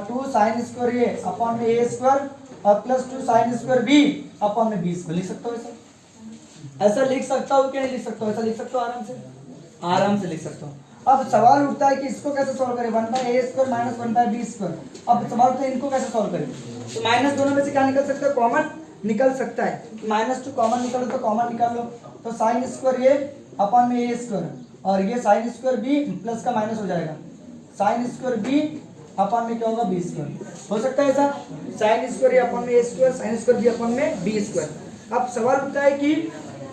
2 sine square A upon में ए स्क्वायर और plus 2 sine square B upon में बी स्क्वायर, लिख सकते हो ऐसा। ऐसा लिख सकता हूँ क्या नहीं लिख सकता हूँ, ऐसा लिख सकता हूँ आराम से, आराम से लिख सकता हूँ। अब सवाल उठता है कि इसको कैसे सॉल्व करें, 1 by A square minus 1 by B square, अब सवाल उठता है इनको कैसे सॉल्व करें, तो माइनस दोनों में से क्या निकल सकता है, कॉमन निकल सकता है, -2 कॉमन निकालो तो कॉमन निकाल लो, तो साइन स्क्वायर ए अपॉन में ए स्क्वायर, और ये साइन स्क्वायर बी प्लस का माइनस हो जाएगा, साइन स्क्वायर बी अपॉन में क्या होगा बी स्क्वायर, हो सकता है ऐसा, साइन स्क्वायर ए अपॉन में A square sine square B upon में बी स्क्वायर। अब सवाल उठता है कि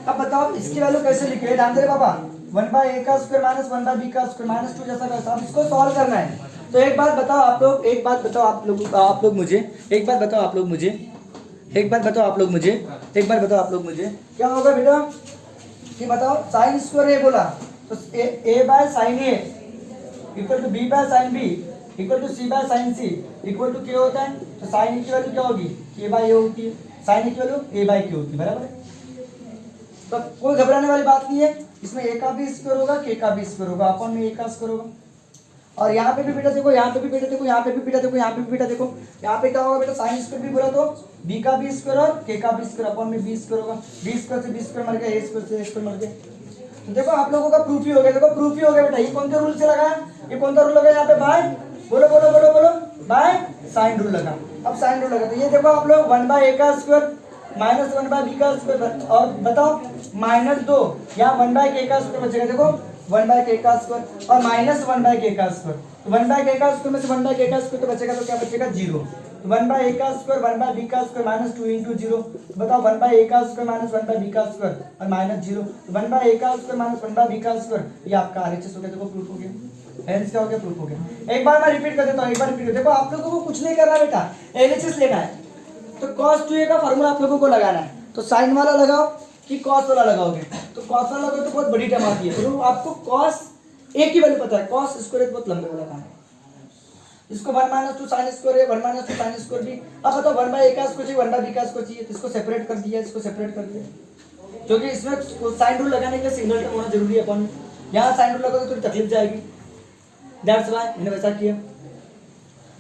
अब बताओ इसकी वैल्यू कैसे लिखे, ध्यान दे बाबा, 1 बाय ए का स्क्वायर माइनस 1 बाय बी का स्क्वायर -2 जैसा वैसा, अब इसको सॉल्व करना है। तो एक बात बताओ आप लोग, एक बात बताओ आप लोग मुझे, एक बात बताओ आप लोग मुझे, एक बात बताओ आप लोग मुझे, एक बात बताओ आप लोग मुझे, क्या होगा बेटा कि बताओ साइन स्क्वायर ए बोला तो A by sine A equal to B by sine B equal to C by sine C equal to के होता है, तो साइन की वैल्यू क्या होगी के बाय ए होती है, साइन की वैल्यू ए बाय के होती है, बराबर है। तो कोई घबराने वाली बात नहीं है, इसमें ए का भी स्क्वायर होगा के का भी स्क्वायर होगा अपॉन में ए का स्क्वायर होगा, और यहाँ पे भी बेटा देखो, यहाँ पे भी बेटा देखो, यहाँ पे भी बेटा देखो, यहाँ पे भी बेटा देखो, यहाँ पे क्या होगा बेटा साइन स्क्वायर भी बोला तो बी का भी स्क्वायर और के का भी स्क्वायर अपॉन में बी स्क्वायर होगा, बी स्क्वायर से बी स्क्वायर मर गया, ए स्क्वायर से ए स्क्वायर मर गया। तो देखो आप लोगों का प्रूफ ही हो गया, देखो प्रूफ ही हो गया बेटा, ये कौन सा रूल से लगा, ये कौन सा रूल लगा यहाँ पे, बाय बोलो बोलो बोलो बोलो बाय साइन रूल लगा। अब साइन रूल लगा तो ये देखो आप लोग 1 बाय ए का स्क्वायर माइनस 1 बाय बी का स्क्वायर, और बताओ -2 यहाँ 1 बाय के का स्क्वायर बचेगा, देखो 1 बाय के का स्क्वायर और माइनस 1 बाय के का स्क्वायर, तो 1 बाय के का स्क्वायर में से 1 बाय के का स्क्वायर तो बचेगा, तो क्या बचेगा 0, तो 1 बाय ए का स्क्वायर 1 बाय बी का स्क्वायर -2 इंटू 0, तो बताओ 1 बाय ए का स्क्वायर माइनस 1 बाय बी का स्क्वायर और -0, तो 1 बाय ए का स्क्वायर माइनस 1 बाय बी का स्क्वायर, ये आपका आरएचएस हो गया, देखो प्रूफ हो गया, हेंस क्या हो गया, प्रूफ हो गया। एक बार मैं रिपीट कर देता हूँ, एक बार रिपीट देखो, आप लोगों को कुछ नहीं करना बेटा, एलएचएस लेना है, तो cos 2a का फार्मूला आप लोगों को लगाना है, तो साइन वाला लगाओ कि cos वाला लगाओगे, तो cos वाला लगाओ तो बहुत बड़ी टर्म आती है, तो आपको cos a की वैल्यू पता है, cos स्क्वायर बहुत लंबे वाला काम है, इसको 1 - 2 sin स्क्वायर है 1 - 2 sin स्क्वायर भी, अब बताओ 1 बाय a का स्क्वायर चाहिए 1 बाय b का स्क्वायर चाहिए, तो इसको सेपरेट कर दिया, इसको सेपरेट कर दिया, क्योंकि इसमें साइन रूल लगाने के लिए सिंगल टर्म होना जरूरी है, अपन यहाँ साइन रूल लगाओगे तो थोड़ी तकलीफ जाएगी, दैट्स व्हाई मैंने वैसा किया।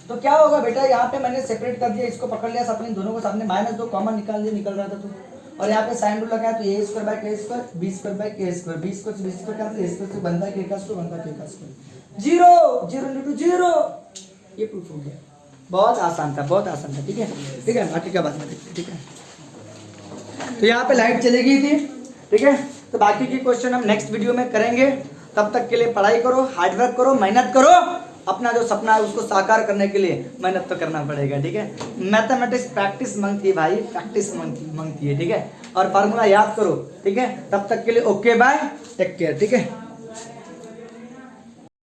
तो क्या होगा बेटा, यहाँ पे मैंने सेपरेट कर दिया, इसको पकड़ लिया अपने दोनों को सामने, -2 कॉमन निकाल दिया, निकल रहा था तो, और यहाँ पे साइन रूल लगाया तो ए स्क्वायर बाय के स्क्वायर बी स्क्वायर बाय के स्क्वायर बी स्क्वायर से बी स्क्वायर कैंसिल, ए स्क्वायर से 1 बाय के का स्क्वायर 1 बाय के का स्क्वायर 0 0 इंटू 0, ये प्रूफ हो गया, बहुत आसान था, बहुत आसान था, ठीक है ठीक है, बाकी का बात में देखते, ठीक है। तो यहाँ पे लाइट चली गई थी, ठीक है, तो बाकी की क्वेश्चन हम नेक्स्ट वीडियो में करेंगे, तब तक के लिए पढ़ाई करो, हार्डवर्क करो, मेहनत करो, अपना जो सपना है उसको साकार करने के लिए मेहनत तो करना पड़ेगा, ठीक है। मैथमेटिक्स प्रैक्टिस मांगती है भाई, प्रैक्टिस मांगती है, ठीक है, और फार्मूला याद करो, ठीक है। तब तक के लिए ओके बाय, टेक केयर, ठीक है।